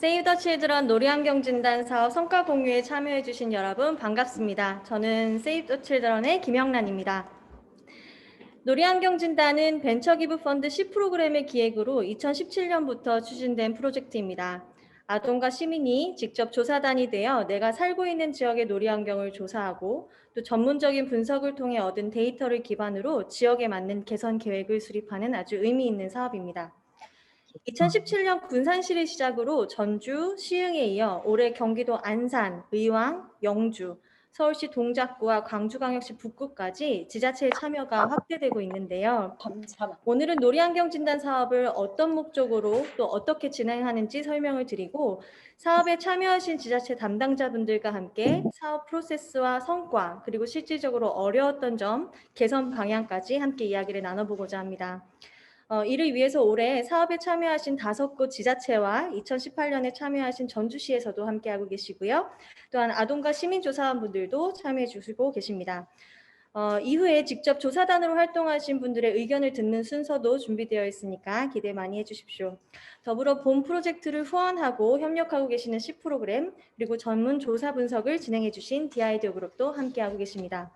세이브 더 칠드런 놀이환경진단 사업 성과 공유에 참여해주신 여러분 반갑습니다. 저는 세이브 더 칠드런의 김영란입니다. 놀이환경진단은 벤처기부 펀드 C 프로그램의 기획으로 2017년부터 추진된 프로젝트입니다. 아동과 시민이 직접 조사단이 되어 내가 살고 있는 지역의 놀이환경을 조사하고 또 전문적인 분석을 통해 얻은 데이터를 기반으로 지역에 맞는 개선 계획을 수립하는 아주 의미 있는 사업입니다. 2017년 군산시를 시작으로 전주, 시흥에 이어 올해 경기도 안산, 의왕, 영주, 서울시 동작구와 광주광역시 북구까지 지자체의 참여가 확대되고 있는데요. 오늘은 놀이환경 진단 사업을 어떤 목적으로 또 어떻게 진행하는지 설명을 드리고 사업에 참여하신 지자체 담당자분들과 함께 사업 프로세스와 성과 그리고 실질적으로 어려웠던 점, 개선 방향까지 함께 이야기를 나눠보고자 합니다. 이를 위해서 올해 사업에 참여하신 5곳 지자체와 2018년에 참여하신 전주시에서도 함께하고 계시고요. 또한 아동과 시민조사원분들도 참여해 주시고 계십니다. 이후에 직접 조사단으로 활동하신 분들의 의견을 듣는 순서도 준비되어 있으니까 기대 많이 해주십시오. 더불어 본 프로젝트를 후원하고 협력하고 계시는 C 프로그램 그리고 전문 조사 분석을 진행해 주신 디아이디어 그룹도 함께하고 계십니다.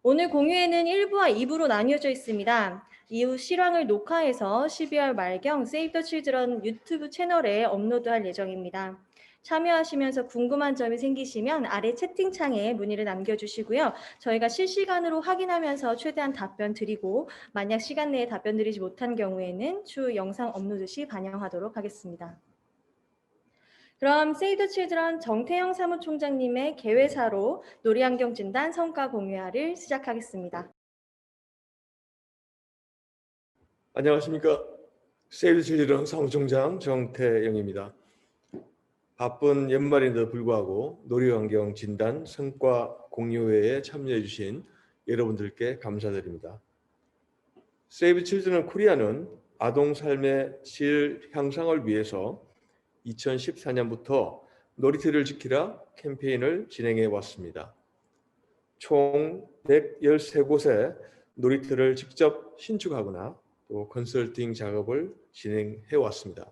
오늘 공유회는 1부와 2부로 나뉘어져 있습니다. 이후 실황을 녹화해서 12월 말경 세이브 더 칠드런 유튜브 채널에 업로드할 예정입니다. 참여하시면서 궁금한 점이 생기시면 아래 채팅창에 문의를 남겨주시고요. 저희가 실시간으로 확인하면서 최대한 답변 드리고 만약 시간 내에 답변 드리지 못한 경우에는 추후 영상 업로드 시 반영하도록 하겠습니다. 그럼 세이브 더 칠드런 정태영 사무총장님의 개회사로 놀이환경 진단 성과 공유회를 시작하겠습니다. 안녕하십니까. 세이브 더 칠드런 사무총장 정태영입니다. 바쁜 연말인데도 불구하고 놀이환경 진단 성과 공유회에 참여해 주신 여러분들께 감사드립니다. 세이브 칠드런 코리아는 아동 삶의 질 향상을 위해서 2014년부터 놀이터를 지키라 캠페인을 진행해 왔습니다. 총 113곳의 놀이터를 직접 신축하거나 또 컨설팅 작업을 진행해 왔습니다.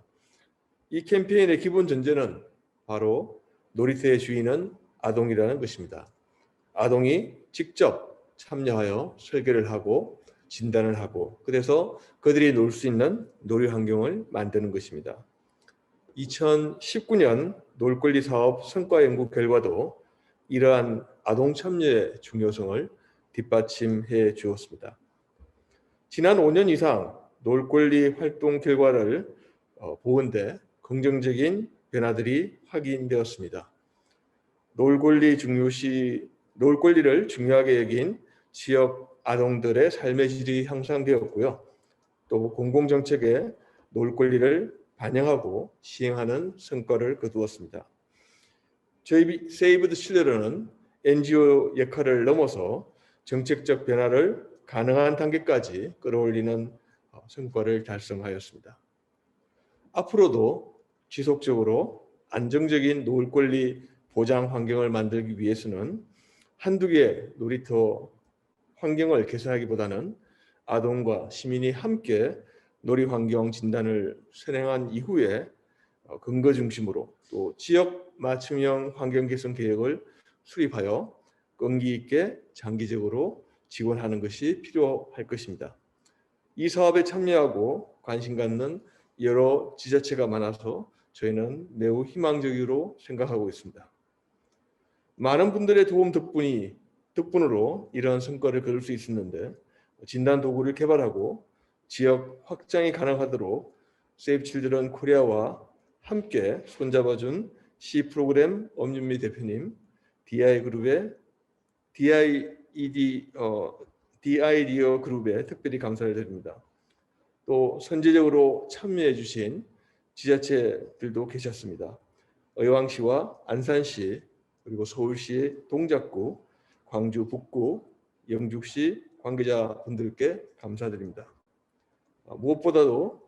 이 캠페인의 기본 전제는 바로 놀이터의 주인은 아동이라는 것입니다. 아동이 직접 참여하여 설계를 하고 진단을 하고 그래서 그들이 놀 수 있는 놀이 환경을 만드는 것입니다. 2019년 놀권리 사업 성과 연구 결과도 이러한 아동 참여의 중요성을 뒷받침해 주었습니다. 지난 5년 이상 놀권리 활동 결과를 보건대 긍정적인 변화들이 확인되었습니다. 놀권리를 중요하게 여긴 지역 아동들의 삶의 질이 향상되었고요. 또 공공정책에 놀권리를 반영하고 시행하는 성과를 거두었습니다. 저희 세이브 더 칠드런은 NGO 역할을 넘어서 정책적 변화를 가능한 단계까지 끌어올리는 성과를 달성하였습니다. 앞으로도 지속적으로 안정적인 놀권리 보장 환경을 만들기 위해서는 한두 개의 놀이터 환경을 개선하기보다는 아동과 시민이 함께 놀이 환경 진단을 선행한 이후에 근거 중심으로 또 지역 맞춤형 환경 개선 계획을 수립하여 끈기 있게 장기적으로 지원하는 것이 필요할 것입니다. 이 사업에 참여하고 관심 갖는 여러 지자체가 많아서 저희는 매우 희망적으로 생각하고 있습니다. 많은 분들의 도움 덕분으로 이러한 성과를 거둘 수 있었는데 진단 도구를 개발하고 지역 확장이 가능하도록 세이브 칠드런 코리아와 함께 손잡아준 C 프로그램 엄윤미 대표님, DIDO 그룹에 특별히 감사를 드립니다. 또 선제적으로 참여해 주신 지자체들도 계셨습니다. 의왕시와 안산시 그리고 서울시 동작구, 광주 북구, 영주시 관계자분들께 감사드립니다. 무엇보다도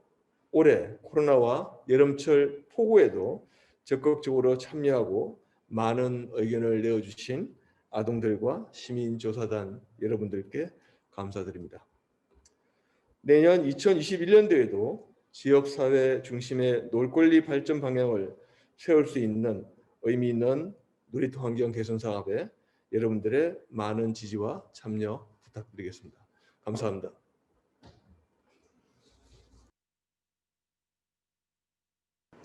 올해 코로나와 여름철 폭우에도 적극적으로 참여하고 많은 의견을 내어주신 아동들과 시민조사단 여러분들께 감사드립니다. 내년 2021년도에도 지역사회 중심의 놀권리 발전 방향을 세울 수 있는 의미 있는 놀이터 환경 개선 사업에 여러분들의 많은 지지와 참여 부탁드리겠습니다. 감사합니다.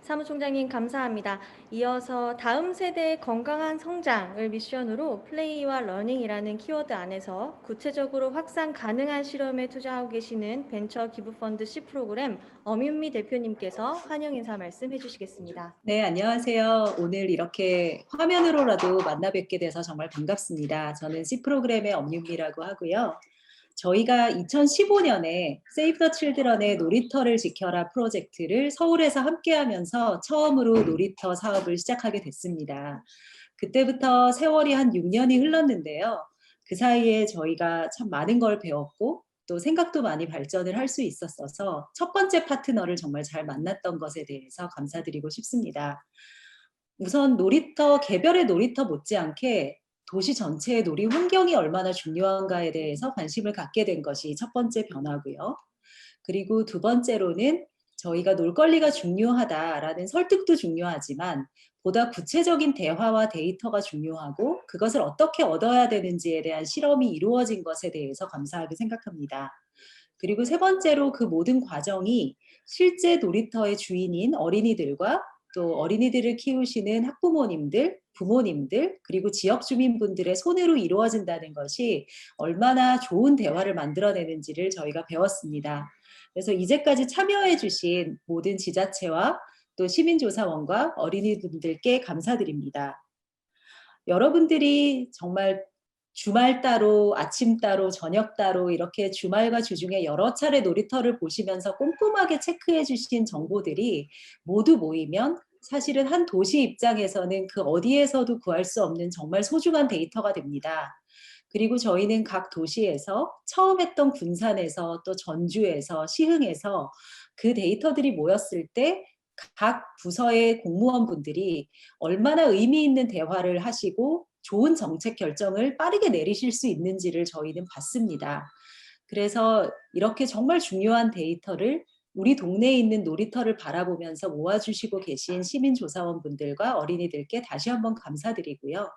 사무총장님 감사합니다. 이어서 다음 세대의 건강한 성장을 미션으로 플레이와 러닝이라는 키워드 안에서 구체적으로 확산 가능한 실험에 투자하고 계시는 벤처 기부펀드 C 프로그램 엄윤미 대표님께서 환영 인사 말씀해 주시겠습니다. 네, 안녕하세요. 오늘 이렇게 화면으로라도 만나 뵙게 돼서 정말 반갑습니다. 저는 C 프로그램의 엄윤미라고 하고요. 저희가 2015년에 세이브 더 칠드런의 놀이터를 지켜라 프로젝트를 서울에서 함께하면서 처음으로 놀이터 사업을 시작하게 됐습니다. 그때부터 세월이 한 6년이 흘렀는데요. 그 사이에 저희가 참 많은 걸 배웠고 또 생각도 많이 발전을 할 수 있었어서 첫 번째 파트너를 정말 잘 만났던 것에 대해서 감사드리고 싶습니다. 우선 놀이터, 개별의 놀이터 못지않게 도시 전체의 놀이 환경이 얼마나 중요한가에 대해서 관심을 갖게 된 것이 첫 번째 변화고요. 그리고 두 번째로는 저희가 놀거리가 중요하다라는 설득도 중요하지만 보다 구체적인 대화와 데이터가 중요하고 그것을 어떻게 얻어야 되는지에 대한 실험이 이루어진 것에 대해서 감사하게 생각합니다. 그리고 세 번째로 그 모든 과정이 실제 놀이터의 주인인 어린이들과 또 어린이들을 키우시는 학부모님들, 부모님들, 그리고 지역 주민분들의 손으로 이루어진다는 것이 얼마나 좋은 대화를 만들어내는지를 저희가 배웠습니다. 그래서 이제까지 참여해 주신 모든 지자체와 또 시민조사원과 어린이분들께 감사드립니다. 여러분들이 정말 주말 따로, 아침 따로, 저녁 따로 이렇게 주말과 주중에 여러 차례 놀이터를 보시면서 꼼꼼하게 체크해 주신 정보들이 모두 모이면 사실은 한 도시 입장에서는 그 어디에서도 구할 수 없는 정말 소중한 데이터가 됩니다. 그리고 저희는 각 도시에서 처음 했던 군산에서 또 전주에서 시흥에서 그 데이터들이 모였을 때 각 부서의 공무원분들이 얼마나 의미 있는 대화를 하시고 좋은 정책 결정을 빠르게 내리실 수 있는지를 저희는 봤습니다. 그래서 이렇게 정말 중요한 데이터를 우리 동네에 있는 놀이터를 바라보면서 모아주시고 계신 시민조사원분들과 어린이들께 다시 한번 감사드리고요.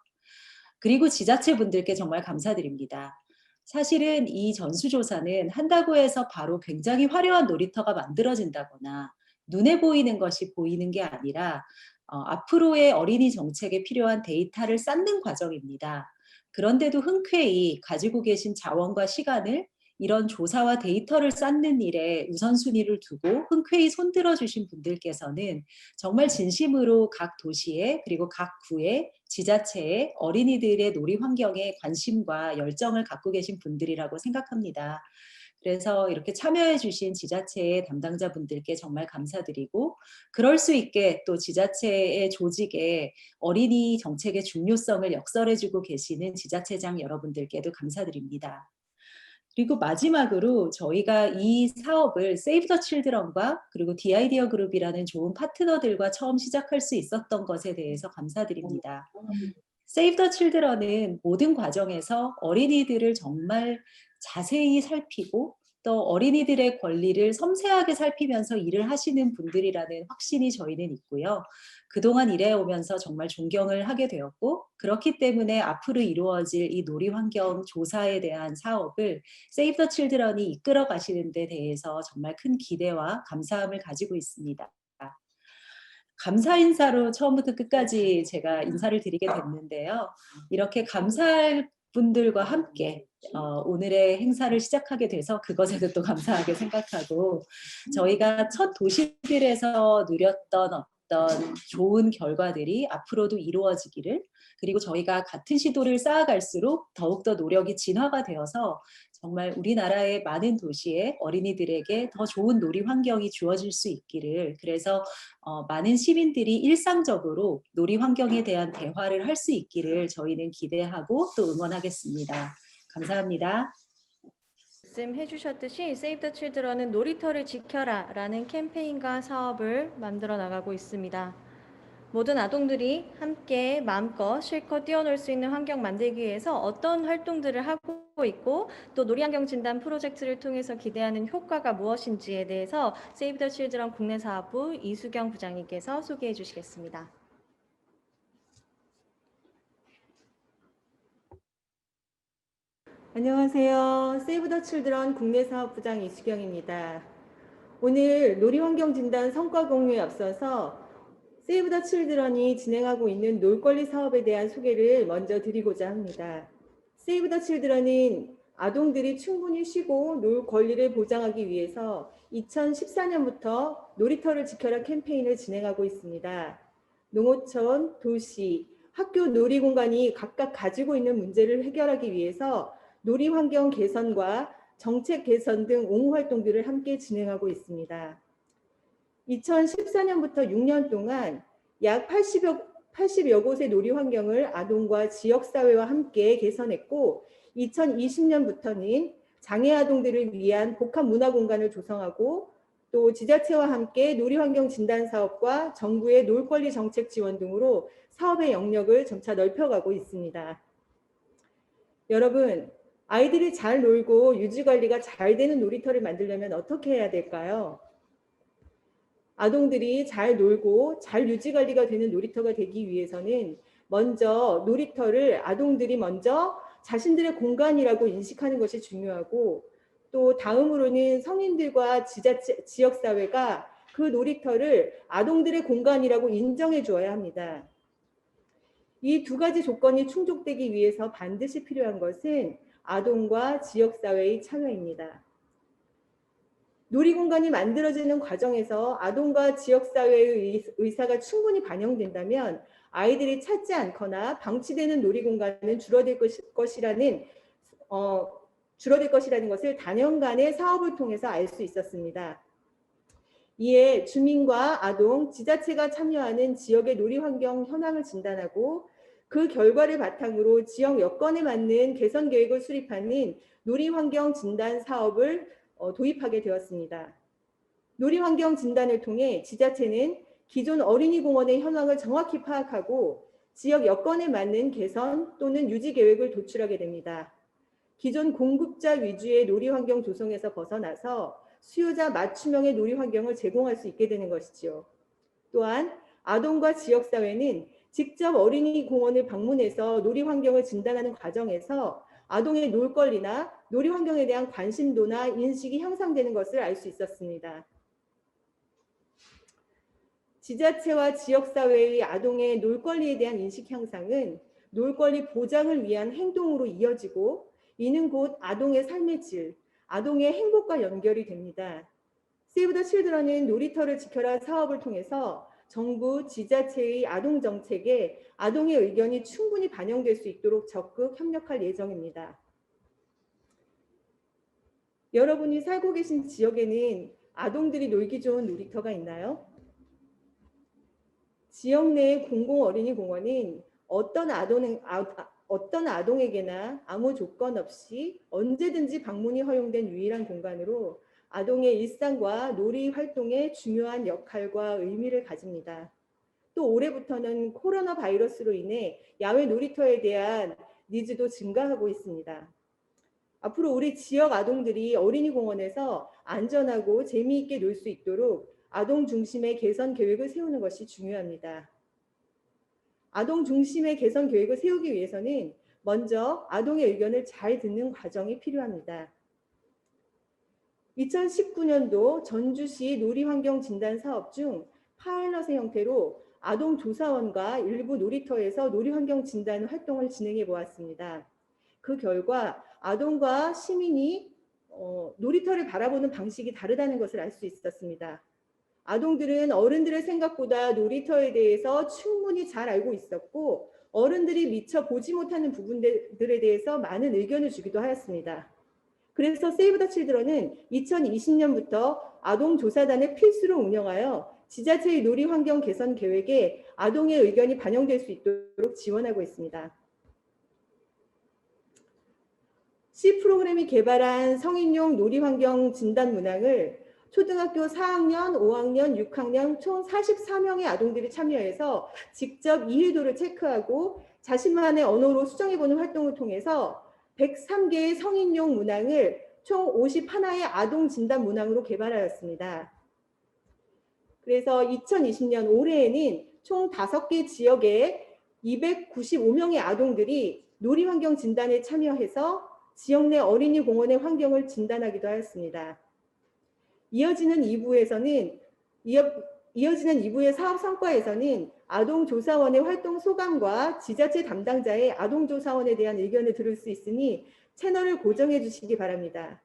그리고 지자체분들께 정말 감사드립니다. 사실은 이 전수조사는 한다고 해서 바로 굉장히 화려한 놀이터가 만들어진다거나 눈에 보이는 것이 보이는 게 아니라 앞으로의 어린이 정책에 필요한 데이터를 쌓는 과정입니다. 그런데도 흔쾌히 가지고 계신 자원과 시간을 이런 조사와 데이터를 쌓는 일에 우선순위를 두고 흔쾌히 손들어 주신 분들께서는 정말 진심으로 각 도시에 그리고 각 구에 지자체에 어린이들의 놀이 환경에 관심과 열정을 갖고 계신 분들이라고 생각합니다. 그래서 이렇게 참여해 주신 지자체의 담당자분들께 정말 감사드리고 그럴 수 있게 또 지자체의 조직에 어린이 정책의 중요성을 역설해 주고 계시는 지자체장 여러분들께도 감사드립니다. 그리고 마지막으로 저희가 이 사업을 세이브 더 칠드런과 그리고 디아이디어 그룹이라는 좋은 파트너들과 처음 시작할 수 있었던 것에 대해서 감사드립니다. 세이브 더 칠드런은 모든 과정에서 어린이들을 정말 자세히 살피고 또 어린이들의 권리를 섬세하게 살피면서 일을 하시는 분들이라는 확신이 저희는 있고요. 그동안 일해오면서 정말 존경을 하게 되었고 그렇기 때문에 앞으로 이루어질 이 놀이 환경 조사에 대한 사업을 세이브 더 칠드런이 이끌어 가시는 데 대해서 정말 큰 기대와 감사함을 가지고 있습니다. 감사 인사로 처음부터 끝까지 제가 인사를 드리게 됐는데요. 이렇게 감사할 분들과 함께 오늘의 행사를 시작하게 돼서 그것에도 또 감사하게 생각하고 저희가 첫 도시들에서 누렸던 어떤 좋은 결과들이 앞으로도 이루어지기를 그리고 저희가 같은 시도를 쌓아갈수록 더욱더 노력이 진화가 되어서 정말 우리나라의 많은 도시의 어린이들에게 더 좋은 놀이 환경이 주어질 수 있기를 그래서 많은 시민들이 일상적으로 놀이 환경에 대한 대화를 할 수 있기를 저희는 기대하고 또 응원하겠습니다. 감사합니다. 말씀해 주셨듯이 세이브 더 칠드런은 놀이터를 지켜라 라는 캠페인과 사업을 만들어 나가고 있습니다. 모든 아동들이 함께 마음껏 실컷 뛰어놀 수 있는 환경 만들기 위해서 어떤 활동들을 하고 있고 또 놀이환경 진단 프로젝트를 통해서 기대하는 효과가 무엇인지에 대해서 세이브 더 칠드런 국내 사업부 이수경 부장님께서 소개해 주시겠습니다. 안녕하세요. 세이브 더 칠드런 국내사업부장 이수경입니다. 오늘 놀이환경진단 성과 공유에 앞서서 세이브 더 칠드런이 진행하고 있는 놀권리 사업에 대한 소개를 먼저 드리고자 합니다. 세이브 더 칠드런은 아동들이 충분히 쉬고 놀 권리를 보장하기 위해서 2014년부터 놀이터를 지켜라 캠페인을 진행하고 있습니다. 농어촌, 도시, 학교 놀이공간이 각각 가지고 있는 문제를 해결하기 위해서 놀이환경 개선과 정책 개선 등 옹호 활동들을 함께 진행하고 있습니다. 2014년부터 6년 동안 약 80여 곳의 놀이 환경을 아동과 지역사회와 함께 개선했고 2020년부터는 장애 아동들을 위한 복합 문화 공간을 조성하고 또 지자체와 함께 놀이 환경 진단 사업과 정부의 놀권리 정책 지원 등으로 사업의 영역을 점차 넓혀가고 있습니다. 여러분, 아이들이 잘 놀고 유지 관리가 잘 되는 놀이터를 만들려면 어떻게 해야 될까요? 아동들이 잘 놀고 잘 유지 관리가 되는 놀이터가 되기 위해서는 먼저 놀이터를 아동들이 먼저 자신들의 공간이라고 인식하는 것이 중요하고 또 다음으로는 성인들과 지자체, 지역사회가 그 놀이터를 아동들의 공간이라고 인정해 주어야 합니다. 이 두 가지 조건이 충족되기 위해서 반드시 필요한 것은 아동과 지역사회의 참여입니다. 놀이공간이 만들어지는 과정에서 아동과 지역사회의 의사가 충분히 반영된다면 아이들이 찾지 않거나 방치되는 놀이공간은 줄어들 것이라는 것을 단연간의 사업을 통해서 알 수 있었습니다. 이에 주민과 아동, 지자체가 참여하는 지역의 놀이환경 현황을 진단하고 그 결과를 바탕으로 지역 여건에 맞는 개선 계획을 수립하는 놀이환경 진단 사업을 도입하게 되었습니다. 놀이환경 진단을 통해 지자체는 기존 어린이공원의 현황을 정확히 파악하고 지역 여건에 맞는 개선 또는 유지 계획을 도출하게 됩니다. 기존 공급자 위주의 놀이환경 조성에서 벗어나서 수요자 맞춤형의 놀이환경을 제공할 수 있게 되는 것이지요. 또한 아동과 지역사회는 직접 어린이공원을 방문해서 놀이환경을 진단하는 과정에서 아동의 놀권리나 놀이환경에 대한 관심도나 인식이 향상되는 것을 알 수 있었습니다. 지자체와 지역사회의 아동의 놀권리에 대한 인식 향상은 놀권리 보장을 위한 행동으로 이어지고 이는 곧 아동의 삶의 질, 아동의 행복과 연결이 됩니다. 세이브 더 칠드런은 놀이터를 지켜라 사업을 통해서 정부, 지자체의 아동 정책에 아동의 의견이 충분히 반영될 수 있도록 적극 협력할 예정입니다. 여러분이 살고 계신 지역에는 아동들이 놀기 좋은 놀이터가 있나요? 지역 내의 공공 어린이공원은 어떤 아동에게나 아무 조건 없이 언제든지 방문이 허용된 유일한 공간으로 아동의 일상과 놀이 활동에 중요한 역할과 의미를 가집니다. 또 올해부터는 코로나 바이러스로 인해 야외 놀이터에 대한 니즈도 증가하고 있습니다. 앞으로 우리 지역 아동들이 어린이공원에서 안전하고 재미있게 놀 수 있도록 아동 중심의 개선 계획을 세우는 것이 중요합니다. 아동 중심의 개선 계획을 세우기 위해서는 먼저 아동의 의견을 잘 듣는 과정이 필요합니다. 2019년도 전주시 놀이환경 진단 사업 중 파일럿의 형태로 아동조사원과 일부 놀이터에서 놀이환경 진단 활동을 진행해 보았습니다. 그 결과 아동과 시민이 놀이터를 바라보는 방식이 다르다는 것을 알 수 있었습니다. 아동들은 어른들의 생각보다 놀이터에 대해서 충분히 잘 알고 있었고 어른들이 미처 보지 못하는 부분들에 대해서 많은 의견을 주기도 하였습니다. 그래서 세이브 더 칠드런은 2020년부터 아동조사단을 필수로 운영하여 지자체의 놀이환경 개선 계획에 아동의 의견이 반영될 수 있도록 지원하고 있습니다. C 프로그램이 개발한 성인용 놀이환경 진단 문항을 초등학교 4학년, 5학년, 6학년 총 44명의 아동들이 참여해서 직접 이해도를 체크하고 자신만의 언어로 수정해보는 활동을 통해서 103개의 성인용 문항을 총 51의 아동 진단 문항으로 개발하였습니다. 그래서 2020년 올해에는 총 5개 지역에 295명의 아동들이 놀이환경 진단에 참여해서 지역 내 어린이 공원의 환경을 진단하기도 하였습니다. 이어지는 2부의 사업 성과에서는 아동조사원의 활동 소감과 지자체 담당자의 아동조사원에 대한 의견을 들을 수 있으니 채널을 고정해 주시기 바랍니다.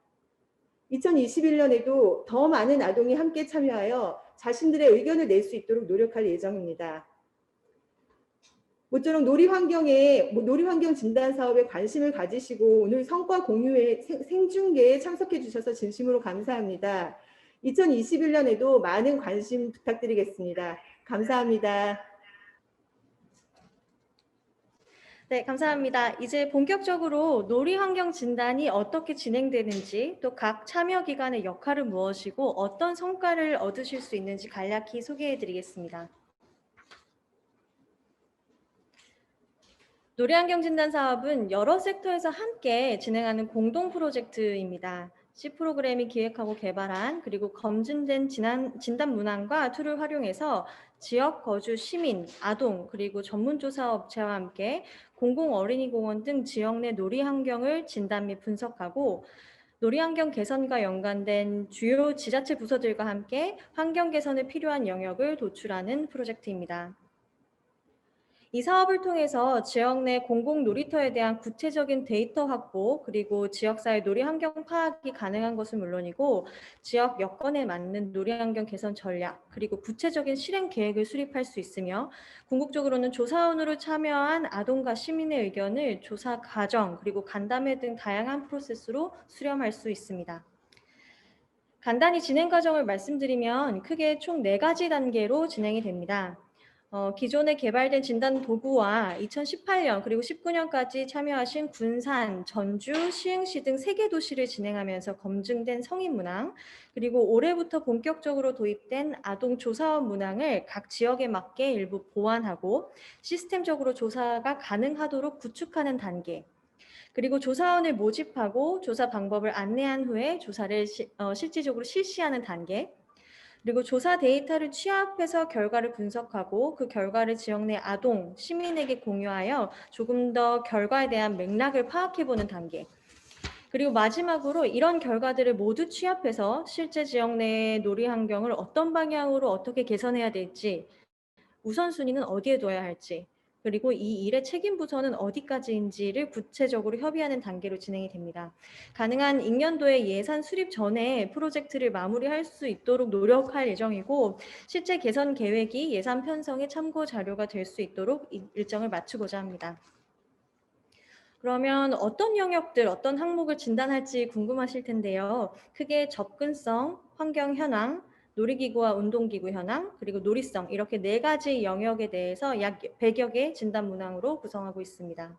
2021년에도 더 많은 아동이 함께 참여하여 자신들의 의견을 낼 수 있도록 노력할 예정입니다. 모쪼록 놀이환경 진단 사업에 관심을 가지시고 오늘 성과 공유회 생중계에 참석해 주셔서 진심으로 감사합니다. 2021년에도 많은 관심 부탁드리겠습니다. 감사합니다. 네, 감사합니다. 이제 본격적으로 놀이환경 진단이 어떻게 진행되는지, 또 각 참여 기관의 역할은 무엇이고 어떤 성과를 얻으실 수 있는지 간략히 소개해 드리겠습니다. 놀이환경 진단 사업은 여러 섹터에서 함께 진행하는 공동 프로젝트입니다. C 프로그램이 기획하고 개발한 그리고 검증된 진단 문항과 툴을 활용해서 지역 거주 시민, 아동, 그리고 전문조사 업체와 함께 공공 어린이공원 등 지역 내 놀이 환경을 진단 및 분석하고 놀이 환경 개선과 연관된 주요 지자체 부서들과 함께 환경 개선에 필요한 영역을 도출하는 프로젝트입니다. 이 사업을 통해서 지역 내 공공 놀이터에 대한 구체적인 데이터 확보, 그리고 지역사회 놀이 환경 파악이 가능한 것은 물론이고 지역 여건에 맞는 놀이 환경 개선 전략, 그리고 구체적인 실행 계획을 수립할 수 있으며 궁극적으로는 조사원으로 참여한 아동과 시민의 의견을 조사 과정, 그리고 간담회 등 다양한 프로세스로 수렴할 수 있습니다. 간단히 진행 과정을 말씀드리면 크게 총 4가지 단계로 진행이 됩니다. 기존에 개발된 진단 도구와 2018년 그리고 19년까지 참여하신 군산, 전주, 시흥시 등 3개 도시를 진행하면서 검증된 성인 문항, 그리고 올해부터 본격적으로 도입된 아동 조사원 문항을 각 지역에 맞게 일부 보완하고 시스템적으로 조사가 가능하도록 구축하는 단계, 그리고 조사원을 모집하고 조사 방법을 안내한 후에 조사를 실질적으로 실시하는 단계, 그리고 조사 데이터를 취합해서 결과를 분석하고 그 결과를 지역 내 아동, 시민에게 공유하여 조금 더 결과에 대한 맥락을 파악해보는 단계. 그리고 마지막으로 이런 결과들을 모두 취합해서 실제 지역 내의 놀이 환경을 어떤 방향으로 어떻게 개선해야 될지, 우선순위는 어디에 둬야 할지, 그리고 이 일의 책임 부서는 어디까지인지를 구체적으로 협의하는 단계로 진행이 됩니다. 가능한 익년도에 예산 수립 전에 프로젝트를 마무리할 수 있도록 노력할 예정이고 실제 개선 계획이 예산 편성의 참고 자료가 될 수 있도록 일정을 맞추고자 합니다. 그러면 어떤 영역들, 어떤 항목을 진단할지 궁금하실 텐데요. 크게 접근성, 환경 현황, 놀이기구와 운동기구 현황, 그리고 놀이성 이렇게 4가지 영역에 대해서 약 100여 개 진단 문항으로 구성하고 있습니다.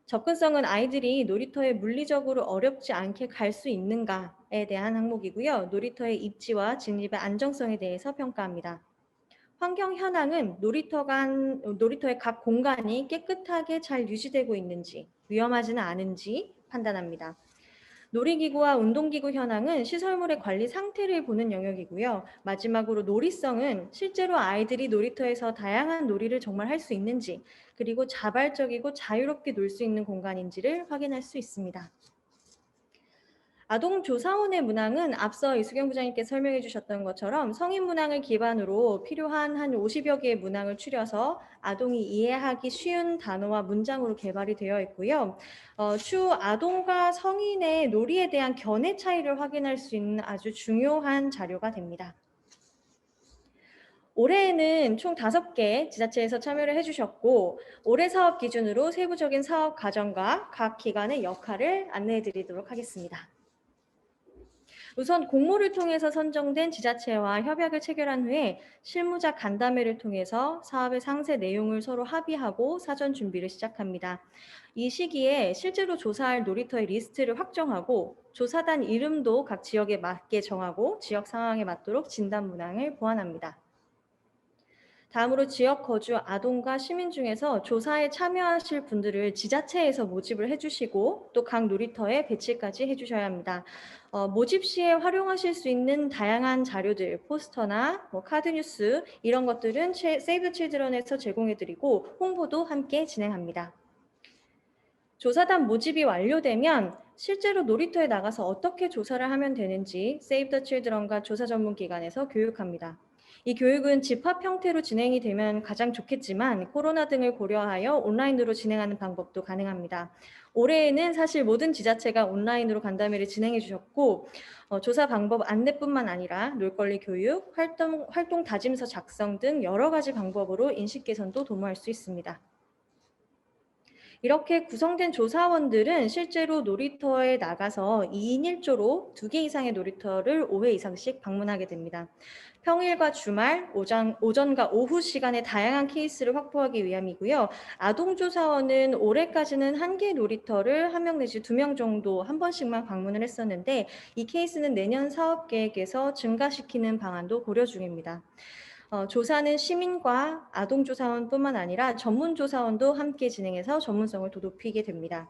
접근성은 아이들이 놀이터에 물리적으로 어렵지 않게 갈 수 있는가에 대한 항목이고요. 놀이터의 입지와 진입의 안정성에 대해서 평가합니다. 환경 현황은 놀이터의 각 공간이 깨끗하게 잘 유지되고 있는지, 위험하지는 않은지 판단합니다. 놀이기구와 운동기구 현황은 시설물의 관리 상태를 보는 영역이고요. 마지막으로 놀이성은 실제로 아이들이 놀이터에서 다양한 놀이를 정말 할 수 있는지, 그리고 자발적이고 자유롭게 놀 수 있는 공간인지를 확인할 수 있습니다. 아동조사원의 문항은 앞서 이수경 부장님께서 설명해 주셨던 것처럼 성인 문항을 기반으로 필요한 한 50여 개의 문항을 추려서 아동이 이해하기 쉬운 단어와 문장으로 개발이 되어 있고요. 추후 아동과 성인의 놀이에 대한 견해 차이를 확인할 수 있는 아주 중요한 자료가 됩니다. 올해에는 총 5개 지자체에서 참여를 해주셨고 올해 사업 기준으로 세부적인 사업 과정과 각 기관의 역할을 안내해 드리도록 하겠습니다. 우선 공모를 통해서 선정된 지자체와 협약을 체결한 후에 실무자 간담회를 통해서 사업의 상세 내용을 서로 합의하고 사전 준비를 시작합니다. 이 시기에 실제로 조사할 놀이터의 리스트를 확정하고 조사단 이름도 각 지역에 맞게 정하고 지역 상황에 맞도록 진단 문항을 보완합니다. 다음으로 지역 거주 아동과 시민 중에서 조사에 참여하실 분들을 지자체에서 모집을 해주시고 또 각 놀이터에 배치까지 해주셔야 합니다. 모집 시에 활용하실 수 있는 다양한 자료들, 포스터나 카드 뉴스 이런 것들은 세이브 칠드런에서 제공해드리고 홍보도 함께 진행합니다. 조사단 모집이 완료되면 실제로 놀이터에 나가서 어떻게 조사를 하면 되는지 세이브 더 칠드런과 조사 전문 기관에서 교육합니다. 이 교육은 집합 형태로 진행이 되면 가장 좋겠지만 코로나 등을 고려하여 온라인으로 진행하는 방법도 가능합니다. 올해에는 사실 모든 지자체가 온라인으로 간담회를 진행해 주셨고 조사 방법 안내뿐만 아니라 놀거리 교육, 활동 다짐서 작성 등 여러 가지 방법으로 인식 개선도 도모할 수 있습니다. 이렇게 구성된 조사원들은 실제로 놀이터에 나가서 2인 1조로 2개 이상의 놀이터를 5회 이상씩 방문하게 됩니다. 평일과 주말, 오전과 오후 시간에 다양한 케이스를 확보하기 위함이고요. 아동조사원은 올해까지는 1개 놀이터를 1명 내지 2명 정도 한 번씩만 방문을 했었는데 이 케이스는 내년 사업 계획에서 증가시키는 방안도 고려 중입니다. 조사는 시민과 아동조사원뿐만 아니라 전문조사원도 함께 진행해서 전문성을 더 높이게 됩니다.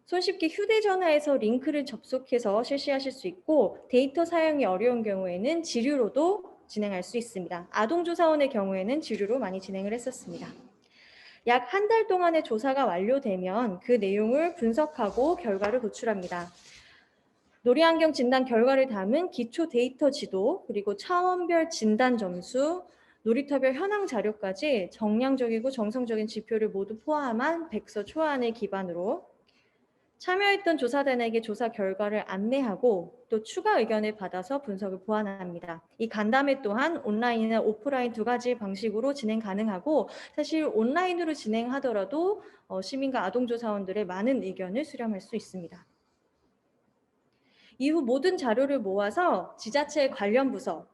손쉽게 휴대전화에서 링크를 접속해서 실시하실 수 있고 데이터 사용이 어려운 경우에는 지류로도 진행할 수 있습니다. 아동조사원의 경우에는 지류로 많이 진행을 했었습니다. 약 한 달 동안의 조사가 완료되면 그 내용을 분석하고 결과를 도출합니다. 놀이환경 진단 결과를 담은 기초 데이터 지도, 그리고 차원별 진단 점수, 놀이터별 현황 자료까지 정량적이고 정성적인 지표를 모두 포함한 백서 초안을 기반으로 참여했던 조사단에게 조사 결과를 안내하고 또 추가 의견을 받아서 분석을 보완합니다. 이 간담회 또한 온라인이나 오프라인 두 가지 방식으로 진행 가능하고 사실 온라인으로 진행하더라도 시민과 아동조사원들의 많은 의견을 수렴할 수 있습니다. 이후 모든 자료를 모아서 지자체 관련 부서,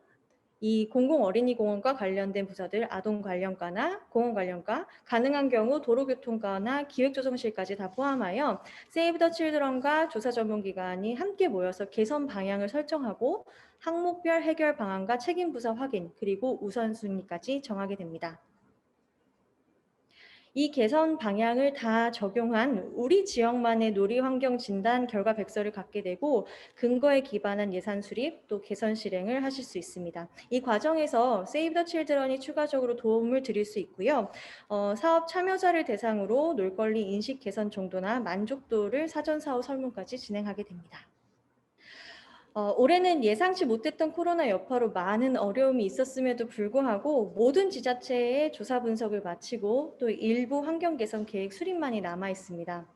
이 공공어린이공원과 관련된 부서들, 아동관련과나 공원관련과, 가능한 경우 도로교통과나 기획조정실까지 다 포함하여 세이브 더 칠드런과 조사 전문기관이 함께 모여서 개선 방향을 설정하고 항목별 해결 방안과 책임 부서 확인, 그리고 우선순위까지 정하게 됩니다. 이 개선 방향을 다 적용한 우리 지역만의 놀이환경 진단 결과 백서를 갖게 되고 근거에 기반한 예산 수립 또 개선 실행을 하실 수 있습니다. 이 과정에서 세이브 더 칠드런이 추가적으로 도움을 드릴 수 있고요. 사업 참여자를 대상으로 놀거리 인식 개선 정도나 만족도를 사전 사후 설문까지 진행하게 됩니다. 올해는 예상치 못했던 코로나 여파로 많은 어려움이 있었음에도 불구하고 모든 지자체의 조사 분석을 마치고 또 일부 환경 개선 계획 수립만이 남아 있습니다.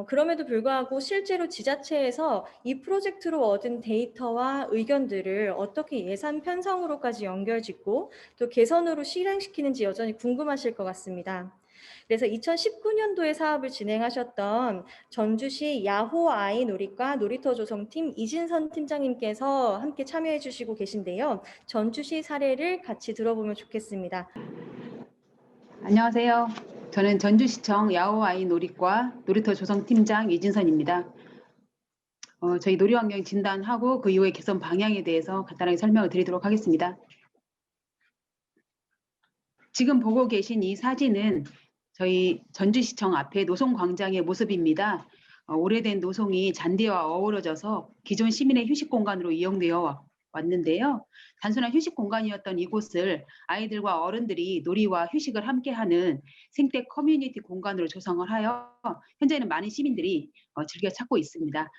그럼에도 불구하고 실제로 지자체에서 이 프로젝트로 얻은 데이터와 의견들을 어떻게 예산 편성으로까지 연결짓고 또 개선으로 실행시키는지 여전히 궁금하실 것 같습니다. 그래서 2019년도에 사업을 진행하셨던 전주시 야호 아이 놀이과 놀이터 조성팀 이진선 팀장님께서 함께 참여해 주시고 계신데요. 전주시 사례를 같이 들어보면 좋겠습니다. 안녕하세요. 저는 전주시청 야호아이 놀이과 놀이터 조성팀장 이진선입니다. 저희 놀이환경 진단하고 그 이후의 개선 방향에 대해서 간단하게 설명을 드리도록 하겠습니다. 지금 보고 계신 이 사진은 저희 전주시청 앞에 노송광장의 모습입니다. 오래된 노송이 잔디와 어우러져서 기존 시민의 휴식 공간으로 이용되어 왔는데요. 단순한 휴식 공간이었던 이곳을 아이들과 어른들이 놀이와 휴식을 함께하는 생태 커뮤니티 공간으로 조성을 하여 현재는 많은 시민들이 즐겨 찾고 있습니다.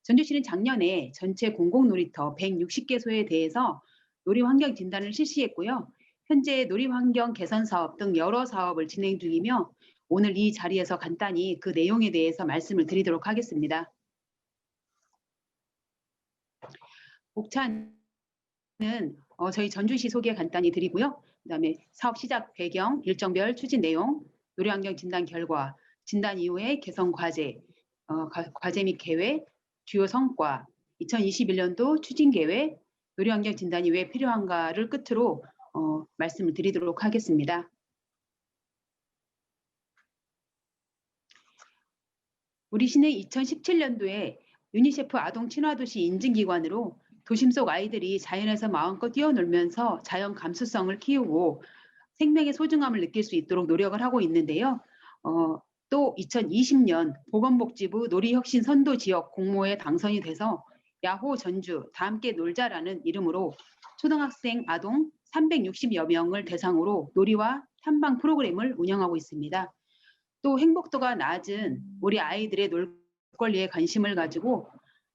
전주시는 작년에 전체 공공놀이터 160개소에 대해서 놀이환경 진단을 실시했고요. 현재 놀이환경 개선 사업 등 여러 사업을 진행 중이며 오늘 이 자리에서 간단히 그 내용에 대해서 말씀을 드리도록 하겠습니다. 옥찬은 저희 전주시 소개 간단히 드리고요. 그다음에 사업 시작 배경, 일정별 추진 내용, 놀이환경 진단 결과, 진단 이후의 개선 과제, 과제 및 계획, 주요 성과, 2021년도 추진 계획, 놀이환경 진단이 왜 필요한가를 끝으로 말씀을 드리도록 하겠습니다. 우리 시는 2017년도에 유니세프 아동 친화도시 인증기관으로 도심 속 아이들이 자연에서 마음껏 뛰어놀면서 자연 감수성을 키우고 생명의 소중함을 느낄 수 있도록 노력을 하고 있는데요. 또 2020년 보건복지부 놀이혁신 선도 지역 공모에 당선이 돼서 야호 전주 다 함께 놀자라는 이름으로 초등학생 아동 360여 명을 대상으로 놀이와 탐방 프로그램을 운영하고 있습니다. 또 행복도가 낮은 우리 아이들의 놀 권리에 관심을 가지고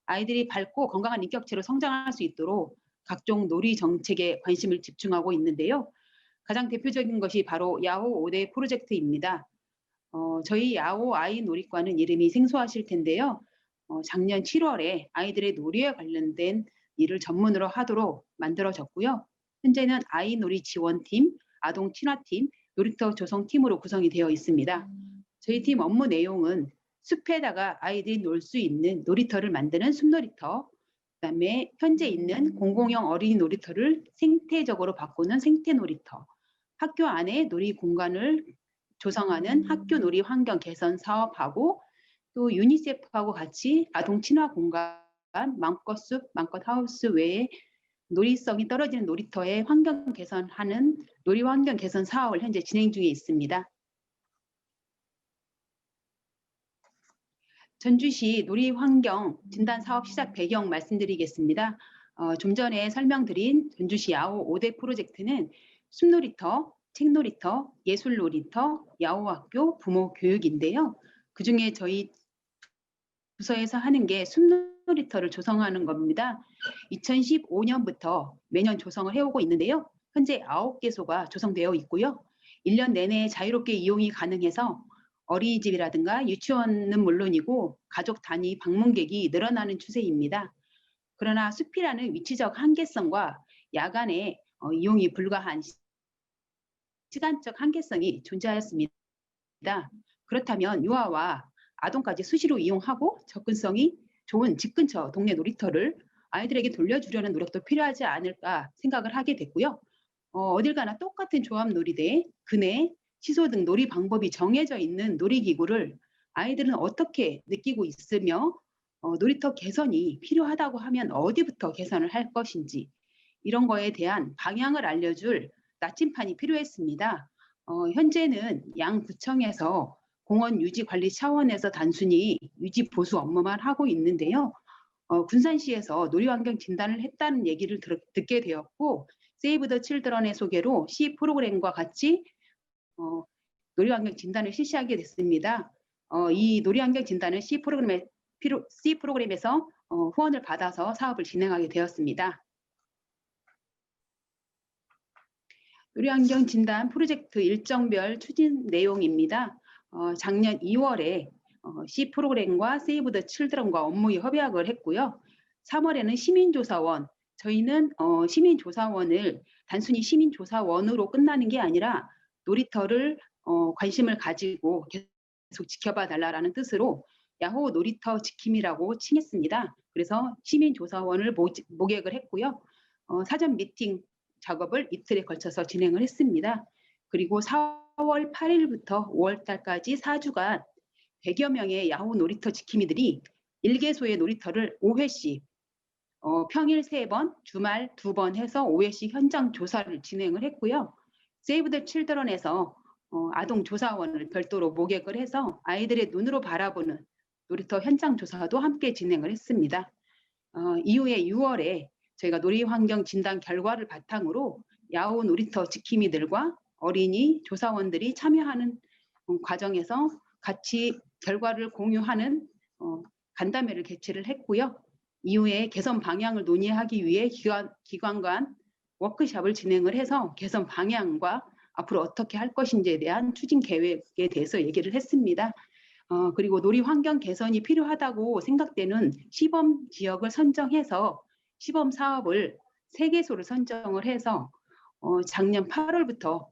아이들이 밝고 건강한 인격체로 성장할 수 있도록 각종 놀이 정책에 관심을 집중하고 있는데요. 가장 대표적인 것이 바로 야호 5대 프로젝트입니다. 저희 야호 아이 놀이과는 이름이 생소하실 텐데요. 작년 7월에 아이들의 놀이에 관련된 일을 전문으로 하도록 만들어졌고요. 현재는 아이 놀이 지원팀, 아동 친화팀, 놀이터 조성팀으로 구성이 되어 있습니다. 저희 팀 업무 내용은 숲에다가 아이들이 놀 수 있는 놀이터를 만드는 숲놀이터, 그다음에 현재 있는 공공형 어린이 놀이터를 생태적으로 바꾸는 생태놀이터, 학교 안에 놀이 공간을 조성하는 학교 놀이 환경 개선 사업하고 또 유니세프하고 같이 아동 친화 공간, 맘껏숲, 맘껏하우스 외에 놀이성이 떨어지는 놀이터의 환경 개선하는 놀이 환경 개선 사업을 현재 진행 중에 있습니다. 전주시 놀이 환경 진단 사업 시작 배경 말씀드리겠습니다. 좀 전에 설명드린 전주시 야호 5대 프로젝트는 숲놀이터, 책놀이터, 예술놀이터, 야호학교, 부모 교육인데요. 그중에 저희 부서에서 하는 게 숲놀이터를 조성하는 겁니다. 2015년부터 매년 조성을 해오고 있는데요. 현재 9개소가 조성되어 있고요. 1년 내내 자유롭게 이용이 가능해서 어린이집이라든가 유치원은 물론이고 가족 단위 방문객이 늘어나는 추세입니다. 그러나 숲이라는 위치적 한계성과 야간에 이용이 불가한 시간적 한계성이 존재하였습니다. 그렇다면 유아와 아동까지 수시로 이용하고 접근성이 좋은 집 근처 동네 놀이터를 아이들에게 돌려주려는 노력도 필요하지 않을까 생각을 하게 됐고요. 어딜 가나 똑같은 조합놀이대, 그네, 시소 등 놀이 방법이 정해져 있는 놀이기구를 아이들은 어떻게 느끼고 있으며 놀이터 개선이 필요하다고 하면 어디부터 개선을 할 것인지 이런 거에 대한 방향을 알려줄 나침판이 필요했습니다. 현재는 양구청에서 공원 유지 관리 차원에서 단순히 유지 보수 업무만 하고 있는데요. 군산시에서 놀이환경 진단을 했다는 얘기를 듣게 되었고 세이브 더 칠드런의 소개로 시 프로그램과 같이 놀이환경 진단을 실시하게 됐습니다. 이 놀이환경 진단은 C 프로그램에서 후원을 받아서 사업을 진행하게 되었습니다. 놀이환경 진단 프로젝트 일정별 추진 내용입니다. 작년 2월에 C 프로그램과 세이브 더 칠드런과 업무 협약을 했고요. 3월에는 시민조사원, 저희는 시민조사원을 단순히 시민조사원으로 끝나는 게 아니라 놀이터를 관심을 가지고 계속 지켜봐 달라라는 뜻으로 야호 놀이터 지킴이라고 칭했습니다. 그래서 시민조사원을 모객을 했고요. 사전 미팅 작업을 이틀에 걸쳐서 진행을 했습니다. 그리고 4월 8일부터 5월 달까지 4주간 100여 명의 야호 놀이터 지킴이들이 1개소의 놀이터를 5회씩 평일 3번, 주말 2번 해서 5회씩 현장 조사를 진행을 했고요. 세이브 더 칠드런에서 아동 조사원을 별도로 모객을 해서 아이들의 눈으로 바라보는 놀이터 현장 조사도 함께 진행을 했습니다. 이후에 6월에 저희가 놀이환경 진단 결과를 바탕으로 야호 놀이터 지킴이들과 어린이 조사원들이 참여하는 과정에서 같이 결과를 공유하는 간담회를 개최를 했고요. 이후에 개선 방향을 논의하기 위해 기관 간 워크숍을 진행을 해서 개선 방향과 앞으로 어떻게 할 것인지에 대한 추진 계획에 대해서 얘기를 했습니다. 그리고 놀이 환경 개선이 필요하다고 생각되는 시범 지역을 선정해서 시범 사업을 3개소를 선정을 해서 작년 8월부터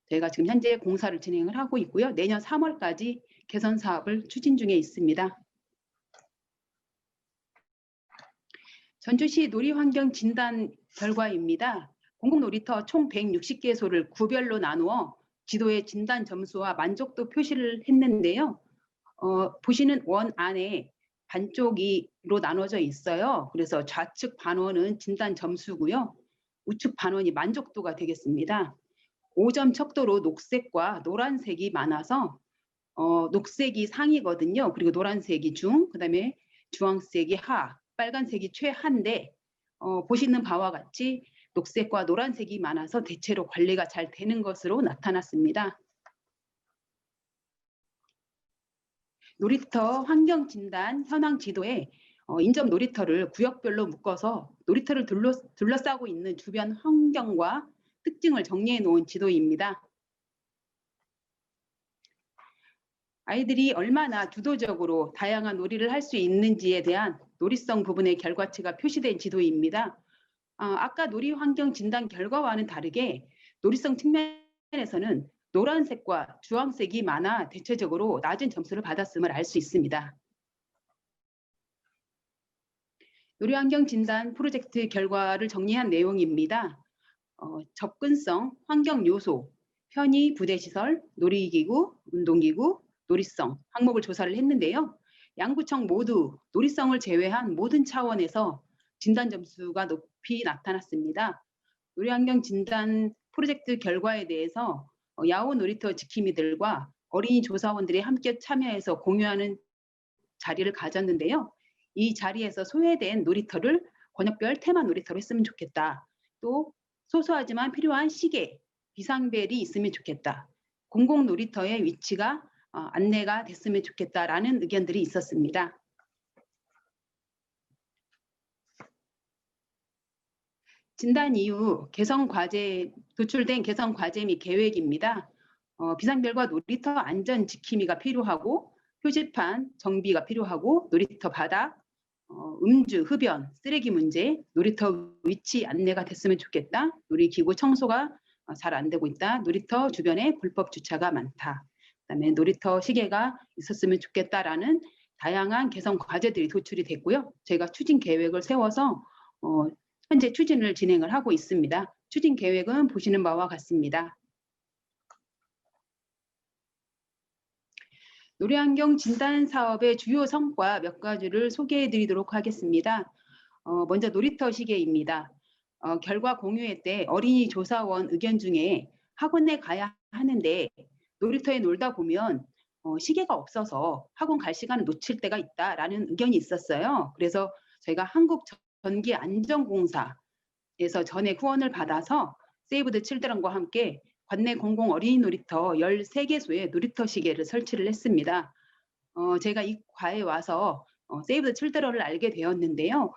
저희가 지금 현재 공사를 진행을 하고 있고요. 내년 3월까지 개선 사업을 추진 중에 있습니다. 전주시 놀이환경 진단 결과입니다. 공공놀이터 총 160개소를 구별로 나누어 지도에 진단 점수와 만족도 표시를 했는데요. 보시는 원 안에 반쪽이로 나눠져 있어요. 그래서 좌측 반원은 진단 점수고요. 우측 반원이 만족도가 되겠습니다. 5점 척도로 녹색과 노란색이 많아서 녹색이 상이거든요. 그리고 노란색이 중, 그다음에 주황색이 하, 빨간색이 최하인데 보시는 바와 같이 녹색과 노란색이 많아서 대체로 관리가 잘 되는 것으로 나타났습니다. 놀이터 환경 진단 현황 지도에 인접 놀이터를 구역별로 묶어서 놀이터를 둘러싸고 있는 주변 환경과 특징을 정리해 놓은 지도입니다. 아이들이 얼마나 주도적으로 다양한 놀이를 할 수 있는지에 대한 놀이성 부분의 결과치가 표시된 지도입니다. 아까 놀이 환경 진단 결과와는 다르게 놀이성 측면에서는 노란색과 주황색이 많아 대체적으로 낮은 점수를 받았음을 알 수 있습니다. 놀이 환경 진단 프로젝트 결과를 정리한 내용입니다. 접근성, 환경 요소, 편의, 부대시설, 놀이기구, 운동기구, 놀이성 항목을 조사를 했는데요. 양구청 모두 놀이성을 제외한 모든 차원에서 진단 점수가 높이 나타났습니다. 놀이 환경 진단 프로젝트 결과에 대해서 야호 놀이터 지킴이들과 어린이 조사원들이 함께 참여해서 공유하는 자리를 가졌는데요. 이 자리에서 소외된 놀이터를 권역별 테마 놀이터로 했으면 좋겠다. 또 소소하지만 필요한 시계, 비상벨이 있으면 좋겠다. 공공 놀이터의 위치가 안내가 됐으면 좋겠다라는 의견들이 있었습니다. 진단 이후 도출된 개선 과제 및 계획입니다. 비상벨과 놀이터 안전 지킴이가 필요하고 표지판 정비가 필요하고 놀이터 바닥, 음주, 흡연, 쓰레기 문제, 놀이터 위치 안내가 됐으면 좋겠다. 놀이기구 청소가 잘 안 되고 있다. 놀이터 주변에 불법 주차가 많다. 그다음에 놀이터 시계가 있었으면 좋겠다라는 다양한 개선 과제들이 도출이 됐고요. 저희가 추진 계획을 세워서 현재 추진을 진행을 하고 있습니다. 추진 계획은 보시는 바와 같습니다. 놀이환경 진단 사업의 주요 성과 몇 가지를 소개해 드리도록 하겠습니다. 먼저 놀이터 시계입니다. 결과 공유회 때 어린이 조사원 의견 중에 학원에 가야 하는데 놀이터에 놀다 보면 시계가 없어서 학원 갈 시간을 놓칠 때가 있다라는 의견이 있었어요. 그래서 저희가 한국전기안전공사에서 전액 후원을 받아서 세이브 더 칠드런과 함께 관내 공공 어린이 놀이터 13개소에 놀이터 시계를 설치를 했습니다. 제가 이 과에 와서 세이브 더 칠드런을 알게 되었는데요.